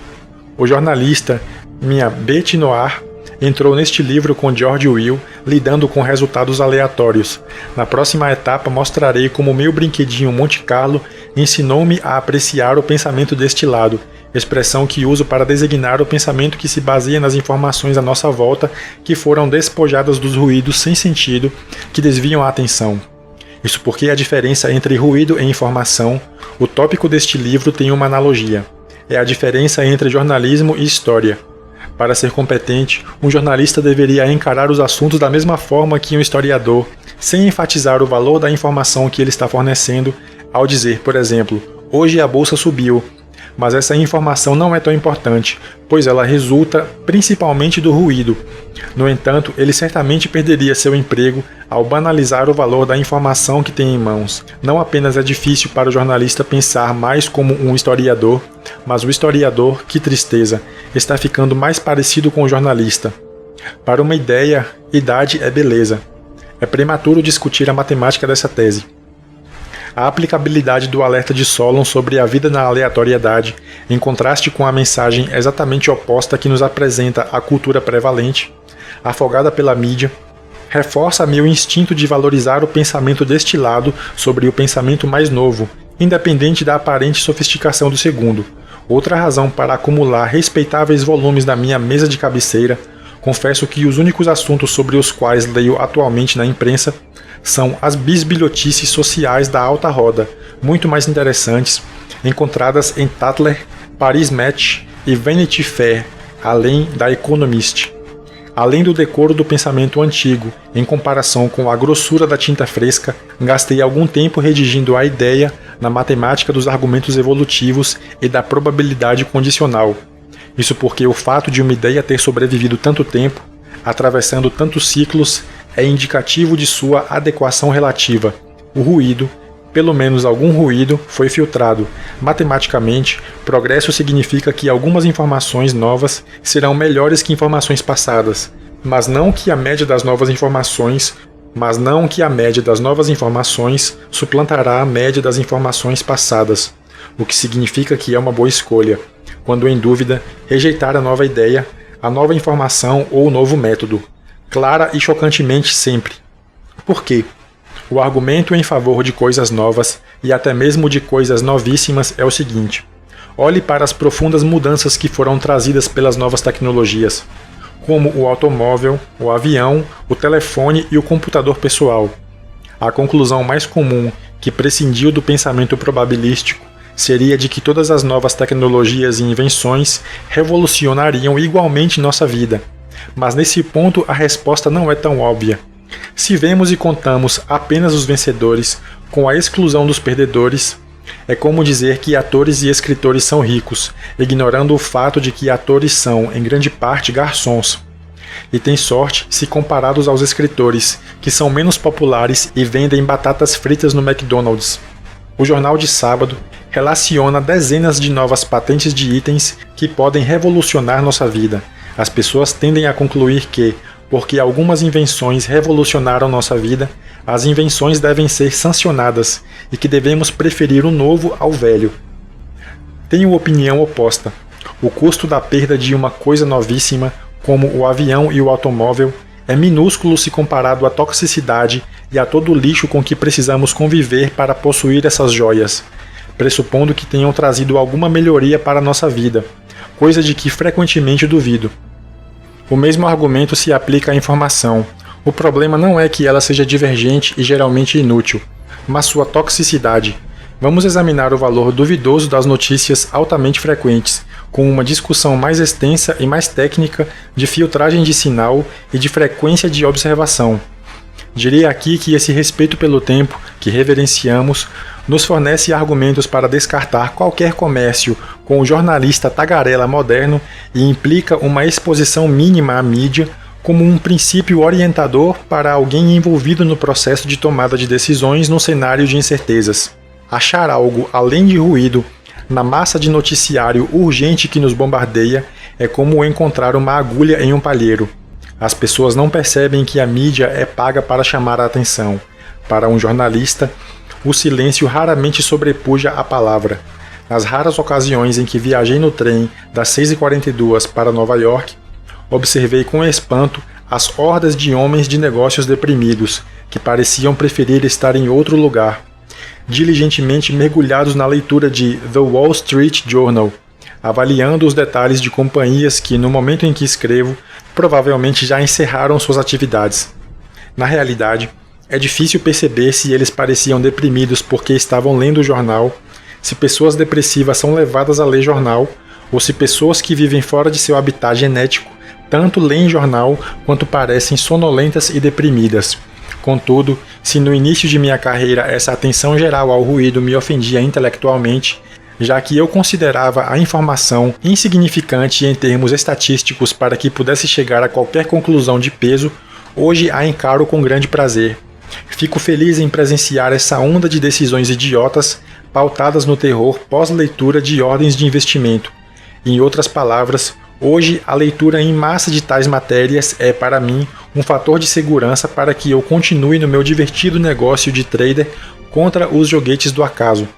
O jornalista Mia Betinoir entrou neste livro com George Will, lidando com resultados aleatórios. Na próxima etapa mostrarei como meu brinquedinho Monte Carlo ensinou-me a apreciar o pensamento destilado, expressão que uso para designar o pensamento que se baseia nas informações à nossa volta que foram despojadas dos ruídos sem sentido que desviam a atenção. Isso porque a diferença entre ruído e informação, o tópico deste livro tem uma analogia. É a diferença entre jornalismo e história. Para ser competente, um jornalista deveria encarar os assuntos da mesma forma que um historiador, sem enfatizar o valor da informação que ele está fornecendo, ao dizer, por exemplo, hoje a bolsa subiu, mas essa informação não é tão importante, pois ela resulta principalmente do ruído. No entanto, ele certamente perderia seu emprego ao banalizar o valor da informação que tem em mãos. Não apenas é difícil para o jornalista pensar mais como um historiador, mas o historiador, que tristeza, está ficando mais parecido com o jornalista. Para uma ideia, idade é beleza. É prematuro discutir a matemática dessa tese. A aplicabilidade do alerta de Solon sobre a vida na aleatoriedade, em contraste com a mensagem exatamente oposta que nos apresenta a cultura prevalente, afogada pela mídia, reforça meu instinto de valorizar o pensamento destilado sobre o pensamento mais novo, independente da aparente sofisticação do segundo. Outra razão para acumular respeitáveis volumes na minha mesa de cabeceira, confesso que os únicos assuntos sobre os quais leio atualmente na imprensa são as bisbilhotices sociais da alta roda, muito mais interessantes, encontradas em Tatler, Paris Match e Vanity Fair, além da Economist. Além do decoro do pensamento antigo, em comparação com a grossura da tinta fresca, gastei algum tempo redigindo a ideia na matemática dos argumentos evolutivos e da probabilidade condicional. Isso porque o fato de uma ideia ter sobrevivido tanto tempo, atravessando tantos ciclos, é indicativo de sua adequação relativa. O ruído, pelo menos algum ruído, foi filtrado. Matematicamente, progresso significa que algumas informações novas serão melhores que informações passadas, mas não que a média das novas informações suplantará a média das informações passadas, o que significa que é uma boa escolha, quando em dúvida, rejeitar a nova ideia, a nova informação ou o novo método, clara e chocantemente sempre. Por quê? O argumento em favor de coisas novas e até mesmo de coisas novíssimas é o seguinte: olhe para as profundas mudanças que foram trazidas pelas novas tecnologias, como o automóvel, o avião, o telefone e o computador pessoal. A conclusão mais comum, que prescindiu do pensamento probabilístico, seria de que todas as novas tecnologias e invenções revolucionariam igualmente nossa vida. Mas nesse ponto a resposta não é tão óbvia. Se vemos e contamos apenas os vencedores, com a exclusão dos perdedores, é como dizer que atores e escritores são ricos, ignorando o fato de que atores são, em grande parte, garçons. E têm sorte se comparados aos escritores, que são menos populares e vendem batatas fritas no McDonald's. O jornal de sábado relaciona dezenas de novas patentes de itens que podem revolucionar nossa vida. As pessoas tendem a concluir que, porque algumas invenções revolucionaram nossa vida, as invenções devem ser sancionadas e que devemos preferir o novo ao velho. Tenho opinião oposta. O custo da perda de uma coisa novíssima, como o avião e o automóvel, é minúsculo se comparado à toxicidade e a todo o lixo com que precisamos conviver para possuir essas joias, pressupondo que tenham trazido alguma melhoria para a nossa vida, coisa de que frequentemente duvido. O mesmo argumento se aplica à informação. O problema não é que ela seja divergente e geralmente inútil, mas sua toxicidade. Vamos examinar o valor duvidoso das notícias altamente frequentes, com uma discussão mais extensa e mais técnica de filtragem de sinal e de frequência de observação. Diria aqui que esse respeito pelo tempo, que reverenciamos, nos fornece argumentos para descartar qualquer comércio com o jornalista tagarela moderno e implica uma exposição mínima à mídia como um princípio orientador para alguém envolvido no processo de tomada de decisões num cenário de incertezas. Achar algo além de ruído na massa de noticiário urgente que nos bombardeia é como encontrar uma agulha em um palheiro. As pessoas não percebem que a mídia é paga para chamar a atenção. Para um jornalista, o silêncio raramente sobrepuja a palavra. Nas raras ocasiões em que viajei no trem das 6h42 para Nova York, observei com espanto as hordas de homens de negócios deprimidos, que pareciam preferir estar em outro lugar, diligentemente mergulhados na leitura de The Wall Street Journal, avaliando os detalhes de companhias que, no momento em que escrevo, provavelmente já encerraram suas atividades. Na realidade, é difícil perceber se eles pareciam deprimidos porque estavam lendo o jornal, se pessoas depressivas são levadas a ler jornal, ou se pessoas que vivem fora de seu habitat genético tanto leem jornal quanto parecem sonolentas e deprimidas. Contudo, se no início de minha carreira essa atenção geral ao ruído me ofendia intelectualmente, já que eu considerava a informação insignificante em termos estatísticos para que pudesse chegar a qualquer conclusão de peso, hoje a encaro com grande prazer. Fico feliz em presenciar essa onda de decisões idiotas pautadas no terror pós-leitura de ordens de investimento. Em outras palavras, hoje a leitura em massa de tais matérias é, para mim, um fator de segurança para que eu continue no meu divertido negócio de trader contra os joguetes do acaso.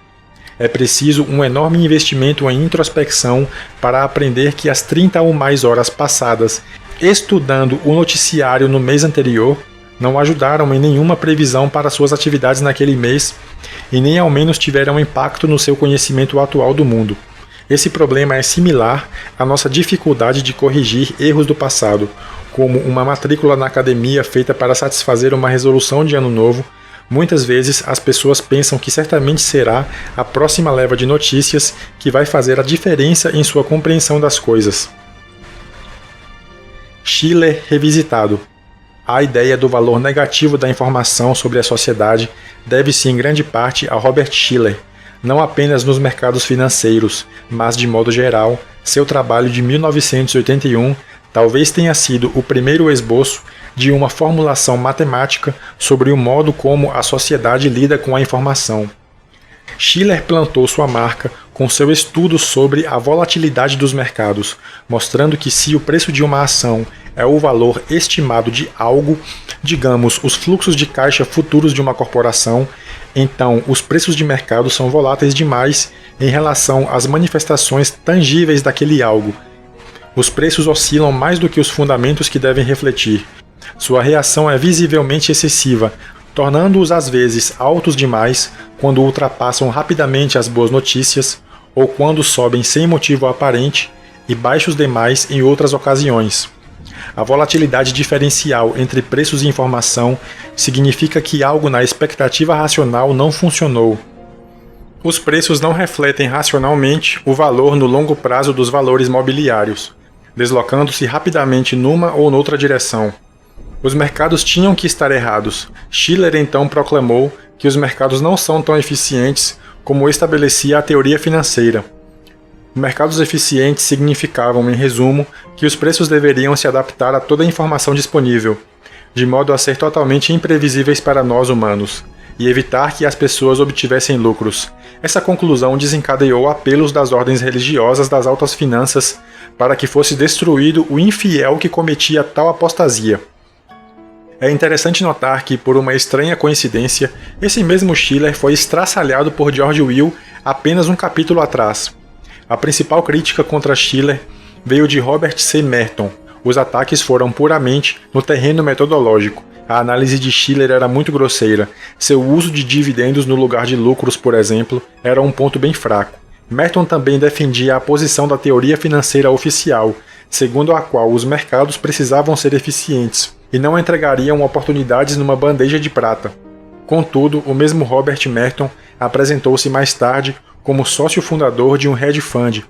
É preciso um enorme investimento em introspecção para aprender que as 30 ou mais horas passadas estudando o noticiário no mês anterior não ajudaram em nenhuma previsão para suas atividades naquele mês e nem ao menos tiveram impacto no seu conhecimento atual do mundo. Esse problema é similar à nossa dificuldade de corrigir erros do passado, como uma matrícula na academia feita para satisfazer uma resolução de ano novo. Muitas vezes as pessoas pensam que certamente será a próxima leva de notícias que vai fazer a diferença em sua compreensão das coisas. Schiller revisitado. A ideia do valor negativo da informação sobre a sociedade deve-se em grande parte a Robert Schiller, não apenas nos mercados financeiros, mas de modo geral, seu trabalho de 1981 talvez tenha sido o primeiro esboço de uma formulação matemática sobre o modo como a sociedade lida com a informação. Schiller plantou sua marca com seu estudo sobre a volatilidade dos mercados, mostrando que se o preço de uma ação é o valor estimado de algo, digamos, os fluxos de caixa futuros de uma corporação, então os preços de mercado são voláteis demais em relação às manifestações tangíveis daquele algo. Os preços oscilam mais do que os fundamentos que devem refletir. Sua reação é visivelmente excessiva, tornando-os às vezes altos demais quando ultrapassam rapidamente as boas notícias ou quando sobem sem motivo aparente e baixos demais em outras ocasiões. A volatilidade diferencial entre preços e informação significa que algo na expectativa racional não funcionou. Os preços não refletem racionalmente o valor no longo prazo dos valores mobiliários, deslocando-se rapidamente numa ou noutra direção. Os mercados tinham que estar errados. Schiller então proclamou que os mercados não são tão eficientes como estabelecia a teoria financeira. Mercados eficientes significavam, em resumo, que os preços deveriam se adaptar a toda a informação disponível, de modo a ser totalmente imprevisíveis para nós humanos, e evitar que as pessoas obtivessem lucros. Essa conclusão desencadeou apelos das ordens religiosas das altas finanças para que fosse destruído o infiel que cometia tal apostasia. É interessante notar que, por uma estranha coincidência, esse mesmo Schiller foi estraçalhado por George Will apenas um capítulo atrás. A principal crítica contra Schiller veio de Robert C. Merton. Os ataques foram puramente no terreno metodológico. A análise de Schiller era muito grosseira. Seu uso de dividendos no lugar de lucros, por exemplo, era um ponto bem fraco. Merton também defendia a posição da teoria financeira oficial, segundo a qual os mercados precisavam ser eficientes e não entregariam oportunidades numa bandeja de prata. Contudo, o mesmo Robert Merton apresentou-se mais tarde como sócio fundador de um hedge fund,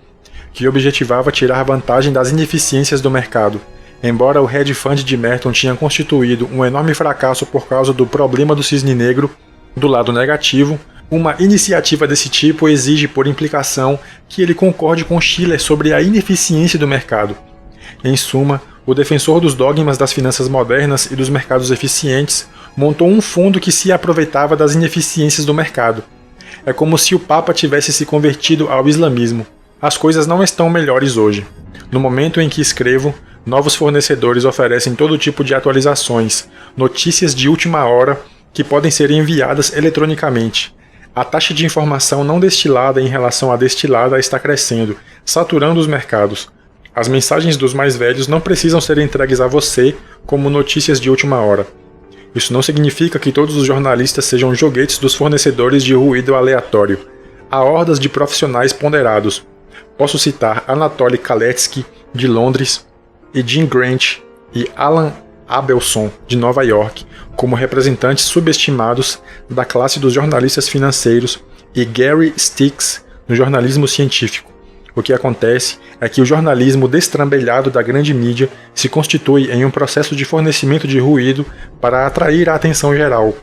que objetivava tirar vantagem das ineficiências do mercado. Embora o hedge fund de Merton tinha constituído um enorme fracasso por causa do problema do cisne negro, do lado negativo, uma iniciativa desse tipo exige por implicação que ele concorde com Schiller sobre a ineficiência do mercado. Em suma, o defensor dos dogmas das finanças modernas e dos mercados eficientes montou um fundo que se aproveitava das ineficiências do mercado. É como se o Papa tivesse se convertido ao islamismo. As coisas não estão melhores hoje. No momento em que escrevo, novos fornecedores oferecem todo tipo de atualizações, notícias de última hora que podem ser enviadas eletronicamente. A taxa de informação não destilada em relação à destilada está crescendo, saturando os mercados. As mensagens dos mais velhos não precisam ser entregues a você como notícias de última hora. Isso não significa que todos os jornalistas sejam joguetes dos fornecedores de ruído aleatório. Há hordas de profissionais ponderados. Posso citar Anatoly Kaletsky, de Londres, e Jim Grant e Alan Abelson, de Nova York, como representantes subestimados da classe dos jornalistas financeiros, e Gary Sticks, no jornalismo científico. O que acontece é que o jornalismo destrambelhado da grande mídia se constitui em um processo de fornecimento de ruído para atrair a atenção geral.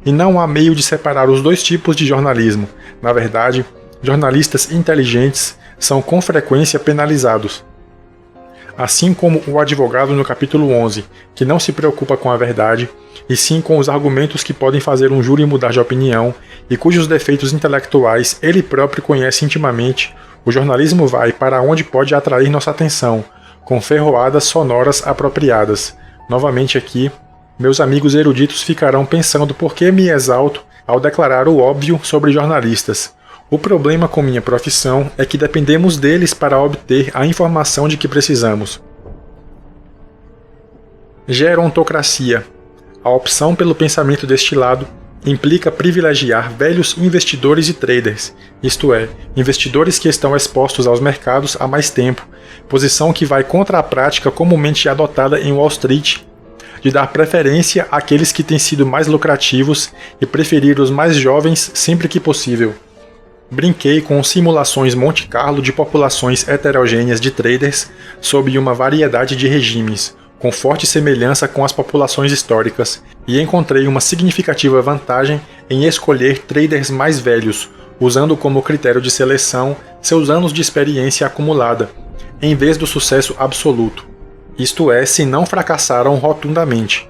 E não há meio de separar os dois tipos de jornalismo. Na verdade, jornalistas inteligentes são com frequência penalizados. Assim como o advogado no capítulo 11, que não se preocupa com a verdade, e sim com os argumentos que podem fazer um júri mudar de opinião e cujos defeitos intelectuais ele próprio conhece intimamente, o jornalismo vai para onde pode atrair nossa atenção, com ferroadas sonoras apropriadas. Novamente aqui, meus amigos eruditos ficarão pensando por que me exalto ao declarar o óbvio sobre jornalistas. O problema com minha profissão é que dependemos deles para obter a informação de que precisamos. Gerontocracia. A opção pelo pensamento destilado implica privilegiar velhos investidores e traders, isto é, investidores que estão expostos aos mercados há mais tempo, posição que vai contra a prática comumente adotada em Wall Street, de dar preferência àqueles que têm sido mais lucrativos e preferir os mais jovens sempre que possível. Brinquei com simulações Monte Carlo de populações heterogêneas de traders sob uma variedade de regimes, com forte semelhança com as populações históricas, e encontrei uma significativa vantagem em escolher traders mais velhos, usando como critério de seleção seus anos de experiência acumulada, em vez do sucesso absoluto. Isto é, se não fracassaram rotundamente.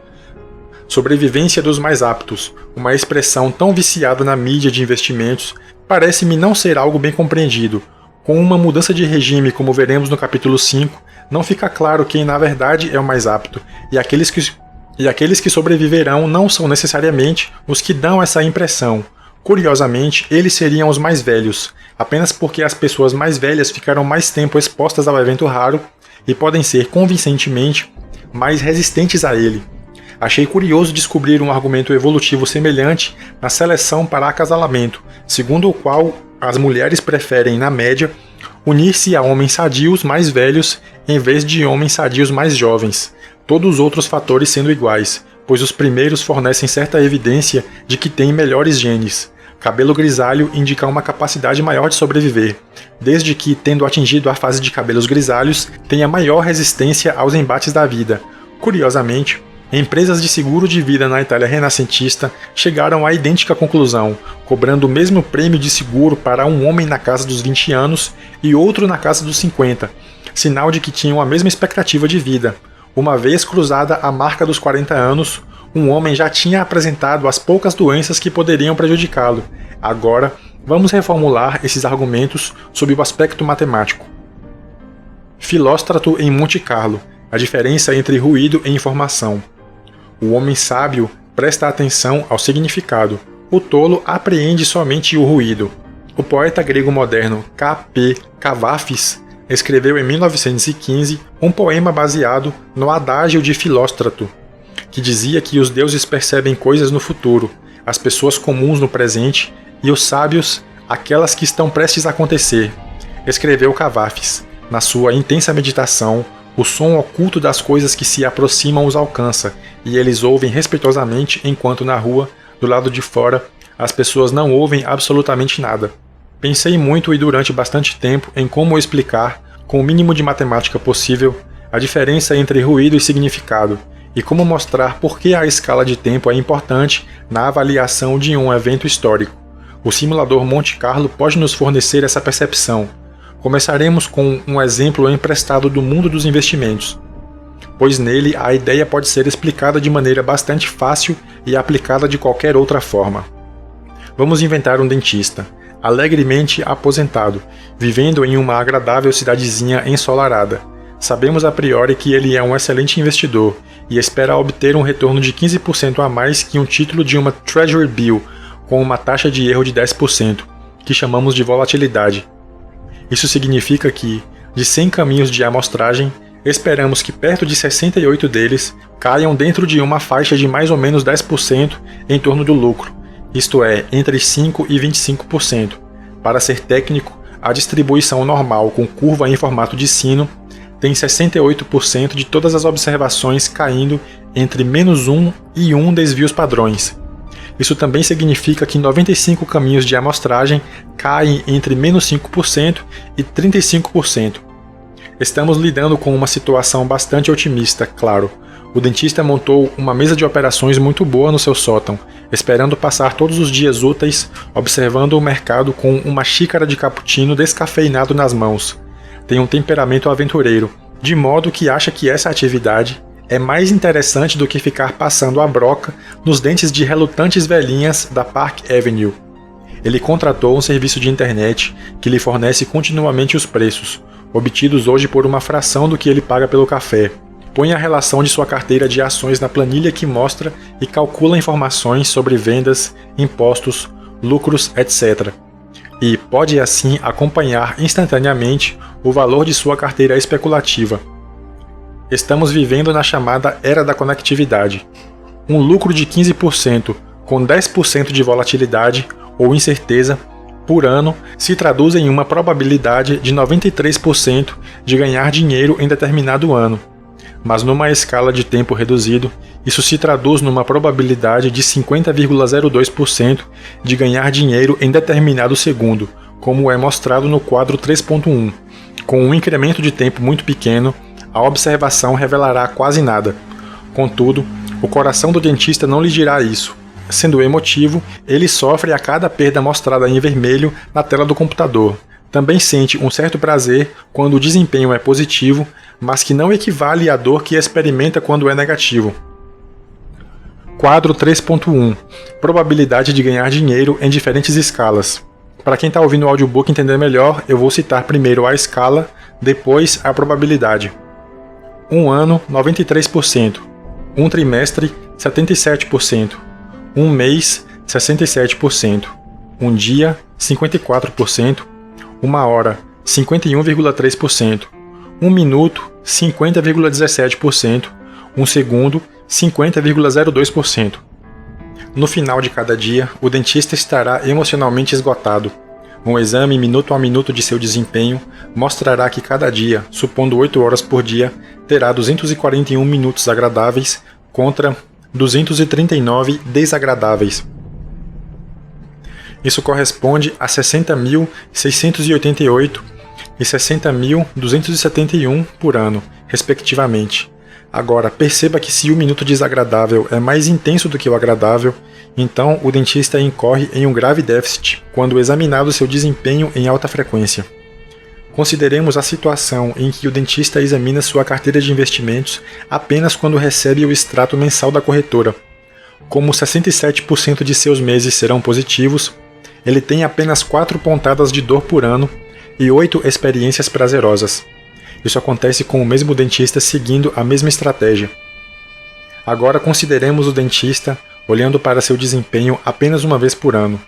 Sobrevivência dos mais aptos, uma expressão tão viciada na mídia de investimentos, parece-me não ser algo bem compreendido. Com uma mudança de regime, como veremos no capítulo 5, não fica claro quem na verdade é o mais apto, e aqueles que sobreviverão não são necessariamente os que dão essa impressão. Curiosamente, eles seriam os mais velhos, apenas porque as pessoas mais velhas ficaram mais tempo expostas ao evento raro e podem ser convincentemente mais resistentes a ele. Achei curioso descobrir um argumento evolutivo semelhante na seleção para acasalamento, segundo o qual as mulheres preferem, na média, unir-se a homens sadios mais velhos em vez de homens sadios mais jovens, todos os outros fatores sendo iguais, pois os primeiros fornecem certa evidência de que têm melhores genes. Cabelo grisalho indica uma capacidade maior de sobreviver, desde que, tendo atingido a fase de cabelos grisalhos, tenha maior resistência aos embates da vida. Curiosamente, empresas de seguro de vida na Itália renascentista chegaram à idêntica conclusão, cobrando o mesmo prêmio de seguro para um homem na casa dos 20 anos e outro na casa dos 50, sinal de que tinham a mesma expectativa de vida. Uma vez cruzada a marca dos 40 anos, um homem já tinha apresentado as poucas doenças que poderiam prejudicá-lo. Agora, vamos reformular esses argumentos sob o aspecto matemático. Filóstrato em Monte Carlo, a diferença entre ruído e informação. O homem sábio presta atenção ao significado, o tolo apreende somente o ruído. O poeta grego moderno K.P. Kavafis escreveu em 1915 um poema baseado no adágio de Filóstrato, que dizia que os deuses percebem coisas no futuro, as pessoas comuns no presente e os sábios aquelas que estão prestes a acontecer. Escreveu Kavafis. Na sua intensa meditação, o som oculto das coisas que se aproximam os alcança, e eles ouvem respeitosamente enquanto na rua, do lado de fora, as pessoas não ouvem absolutamente nada. Pensei muito e durante bastante tempo em como explicar, com o mínimo de matemática possível, a diferença entre ruído e significado, e como mostrar por que a escala de tempo é importante na avaliação de um evento histórico. O simulador Monte Carlo pode nos fornecer essa percepção. Começaremos com um exemplo emprestado do mundo dos investimentos, pois nele a ideia pode ser explicada de maneira bastante fácil e aplicada de qualquer outra forma. Vamos inventar um dentista, alegremente aposentado, vivendo em uma agradável cidadezinha ensolarada. Sabemos a priori que ele é um excelente investidor e espera obter um retorno de 15% a mais que um título de uma Treasury Bill com uma taxa de erro de 10%, que chamamos de volatilidade. Isso significa que, de 100 caminhos de amostragem, esperamos que perto de 68 deles caiam dentro de uma faixa de mais ou menos 10% em torno do lucro, isto é, entre 5% e 25%. Para ser técnico, a distribuição normal com curva em formato de sino tem 68% de todas as observações caindo entre -1 e 1 desvios padrões. Isso também significa que 95 caminhos de amostragem caem entre -5% e 35%. Estamos lidando com uma situação bastante otimista, claro. O dentista montou uma mesa de operações muito boa no seu sótão, esperando passar todos os dias úteis observando o mercado com uma xícara de cappuccino descafeinado nas mãos. Tem um temperamento aventureiro, de modo que acha que essa atividade é mais interessante do que ficar passando a broca nos dentes de relutantes velhinhas da Park Avenue. Ele contratou um serviço de internet que lhe fornece continuamente os preços, obtidos hoje por uma fração do que ele paga pelo café. Põe a relação de sua carteira de ações na planilha que mostra e calcula informações sobre vendas, impostos, lucros, etc. E pode assim acompanhar instantaneamente o valor de sua carteira especulativa. Estamos vivendo na chamada Era da Conectividade. Um lucro de 15%, com 10% de volatilidade ou incerteza por ano, se traduz em uma probabilidade de 93% de ganhar dinheiro em determinado ano. Mas numa escala de tempo reduzido, isso se traduz numa probabilidade de 50,02% de ganhar dinheiro em determinado segundo, como é mostrado no quadro 3.1. Com um incremento de tempo muito pequeno, A observação revelará quase nada. Contudo, o coração do dentista não lhe dirá isso. Sendo emotivo, ele sofre a cada perda mostrada em vermelho na tela do computador. Também sente um certo prazer quando o desempenho é positivo, mas que não equivale à dor que experimenta quando é negativo. Quadro 3.1 – Probabilidade de ganhar dinheiro em diferentes escalas. Para quem está ouvindo o audiobook entender melhor, eu vou citar primeiro a escala, depois a probabilidade. Um ano, 93%. Um trimestre, 77%. Um mês, 67%. Um dia, 54%. Uma hora, 51,3%. Um minuto, 50,17%. Um segundo, 50,02%. No final de cada dia, o dentista estará emocionalmente esgotado. Um exame minuto a minuto de seu desempenho mostrará que cada dia, supondo 8 horas por dia, terá 241 minutos agradáveis contra 239 desagradáveis. Isso corresponde a 60.688 e 60.271 por ano, respectivamente. Agora, perceba que se o minuto desagradável é mais intenso do que o agradável, então o dentista incorre em um grave déficit quando examinado seu desempenho em alta frequência. Consideremos a situação em que o dentista examina sua carteira de investimentos apenas quando recebe o extrato mensal da corretora. Como 67% de seus meses serão positivos, ele tem apenas 4 pontadas de dor por ano e 8 experiências prazerosas. Isso acontece com o mesmo dentista seguindo a mesma estratégia. Agora consideremos o dentista olhando para seu desempenho apenas uma vez por ano.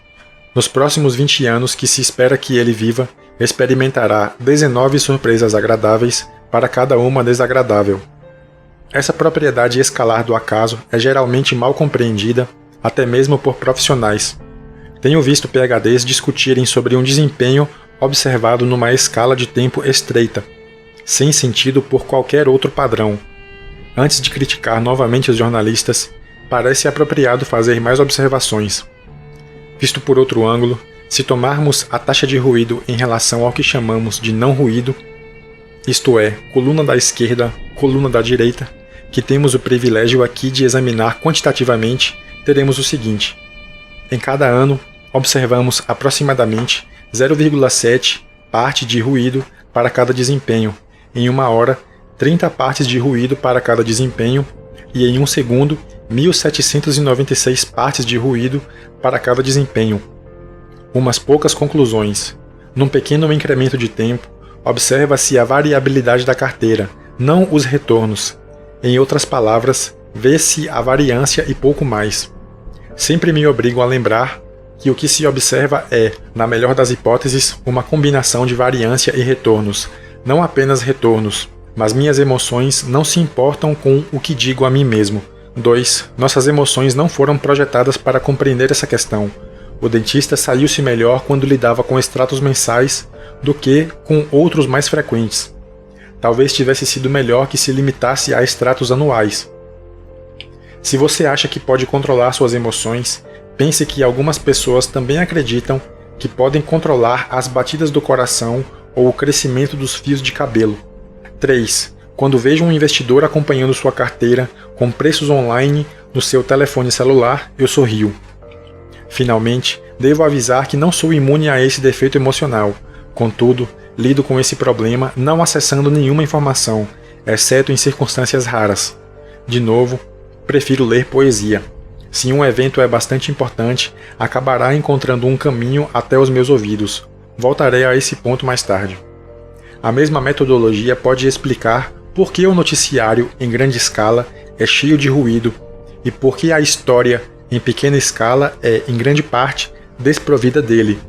Nos próximos 20 anos que se espera que ele viva, experimentará 19 surpresas agradáveis para cada uma desagradável. Essa propriedade escalar do acaso é geralmente mal compreendida, até mesmo por profissionais. Tenho visto PhDs discutirem sobre um desempenho observado numa escala de tempo estreita, sem sentido por qualquer outro padrão. Antes de criticar novamente os jornalistas, parece apropriado fazer mais observações. Visto por outro ângulo, se tomarmos a taxa de ruído em relação ao que chamamos de não ruído, isto é, coluna da esquerda, coluna da direita, que temos o privilégio aqui de examinar quantitativamente, teremos o seguinte. Em cada ano, observamos aproximadamente 0,7 parte de ruído para cada desempenho, em uma hora, 30 partes de ruído para cada desempenho e em um segundo, 1.796 partes de ruído para cada desempenho. Umas poucas conclusões. Num pequeno incremento de tempo, observa-se a variabilidade da carteira, não os retornos. Em outras palavras, vê-se a variância e pouco mais. Sempre me obrigo a lembrar que o que se observa é, na melhor das hipóteses, uma combinação de variância e retornos, não apenas retornos, mas minhas emoções não se importam com o que digo a mim mesmo. 2. Nossas emoções não foram projetadas para compreender essa questão. O dentista saiu-se melhor quando lidava com extratos mensais do que com outros mais frequentes. Talvez tivesse sido melhor que se limitasse a extratos anuais. Se você acha que pode controlar suas emoções, pense que algumas pessoas também acreditam que podem controlar as batidas do coração ou o crescimento dos fios de cabelo. 3. Quando vejo um investidor acompanhando sua carteira com preços online no seu telefone celular, eu sorrio. Finalmente, devo avisar que não sou imune a esse defeito emocional. Contudo, lido com esse problema não acessando nenhuma informação, exceto em circunstâncias raras. De novo, prefiro ler poesia. Se um evento é bastante importante, acabará encontrando um caminho até os meus ouvidos. Voltarei a esse ponto mais tarde. A mesma metodologia pode explicar por que o noticiário em grande escala é cheio de ruído e por que a história em pequena escala é, em grande parte, desprovida dele,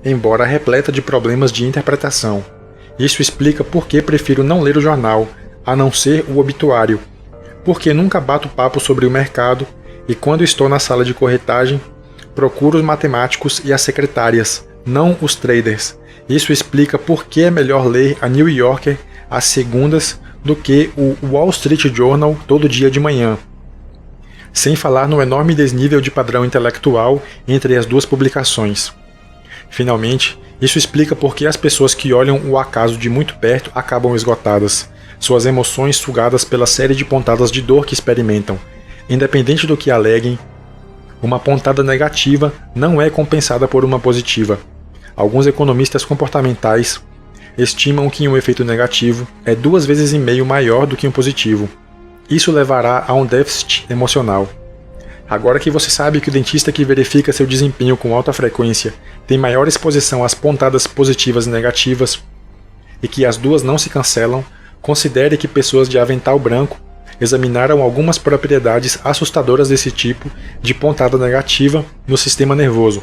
embora repleta de problemas de interpretação. Isso explica por que prefiro não ler o jornal, a não ser o obituário, porque nunca bato papo sobre o mercado e quando estou na sala de corretagem, procuro os matemáticos e as secretárias, não os traders. Isso explica por que é melhor ler a New Yorker às segundas do que o Wall Street Journal todo dia de manhã. Sem falar no enorme desnível de padrão intelectual entre as duas publicações. Finalmente, isso explica por que as pessoas que olham o acaso de muito perto acabam esgotadas. suas emoções sugadas pela série de pontadas de dor que experimentam. Independente do que aleguem, uma pontada negativa não é compensada por uma positiva. Alguns economistas comportamentais estimam que um efeito negativo é 2,5 vezes maior do que um positivo. Isso levará a um déficit emocional. Agora que você sabe que o dentista que verifica seu desempenho com alta frequência tem maior exposição às pontadas positivas e negativas, e que as duas não se cancelam, considere que pessoas de avental branco examinaram algumas propriedades assustadoras desse tipo de pontada negativa no sistema nervoso.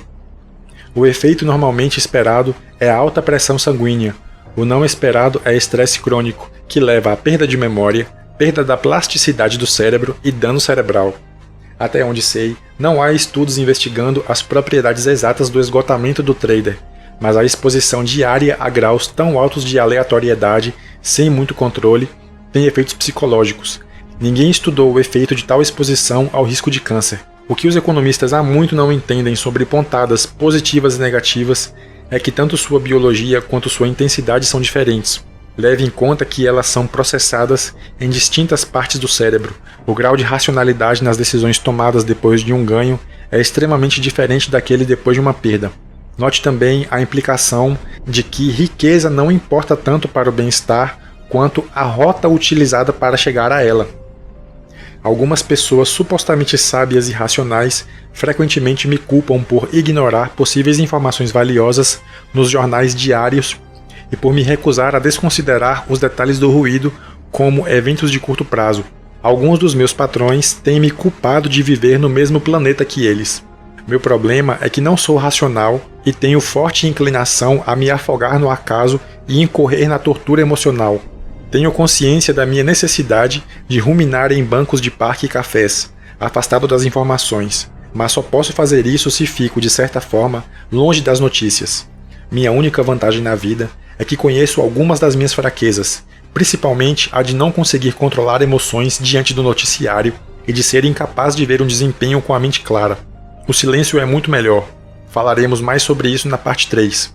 O efeito normalmente esperado é a alta pressão sanguínea. O não esperado é estresse crônico, que leva à perda de memória, perda da plasticidade do cérebro e dano cerebral. Até onde sei, não há estudos investigando as propriedades exatas do esgotamento do trader, mas a exposição diária a graus tão altos de aleatoriedade, sem muito controle, tem efeitos psicológicos. Ninguém estudou o efeito de tal exposição ao risco de câncer. O que os economistas há muito não entendem sobre pontadas positivas e negativas é que tanto sua biologia quanto sua intensidade são diferentes. Leve em conta que elas são processadas em distintas partes do cérebro. O grau de racionalidade nas decisões tomadas depois de um ganho é extremamente diferente daquele depois de uma perda. Note também a implicação de que riqueza não importa tanto para o bem-estar quanto a rota utilizada para chegar a ela. Algumas pessoas supostamente sábias e racionais frequentemente me culpam por ignorar possíveis informações valiosas nos jornais diários e por me recusar a desconsiderar os detalhes do ruído como eventos de curto prazo. Alguns dos meus patrões têm me culpado de viver no mesmo planeta que eles. Meu problema é que não sou racional e tenho forte inclinação a me afogar no acaso e incorrer na tortura emocional. Tenho consciência da minha necessidade de ruminar em bancos de parque e cafés, afastado das informações, mas só posso fazer isso se fico, de certa forma, longe das notícias. Minha única vantagem na vida é que conheço algumas das minhas fraquezas, principalmente a de não conseguir controlar emoções diante do noticiário e de ser incapaz de ver um desempenho com a mente clara. O silêncio é muito melhor. Falaremos mais sobre isso na parte 3.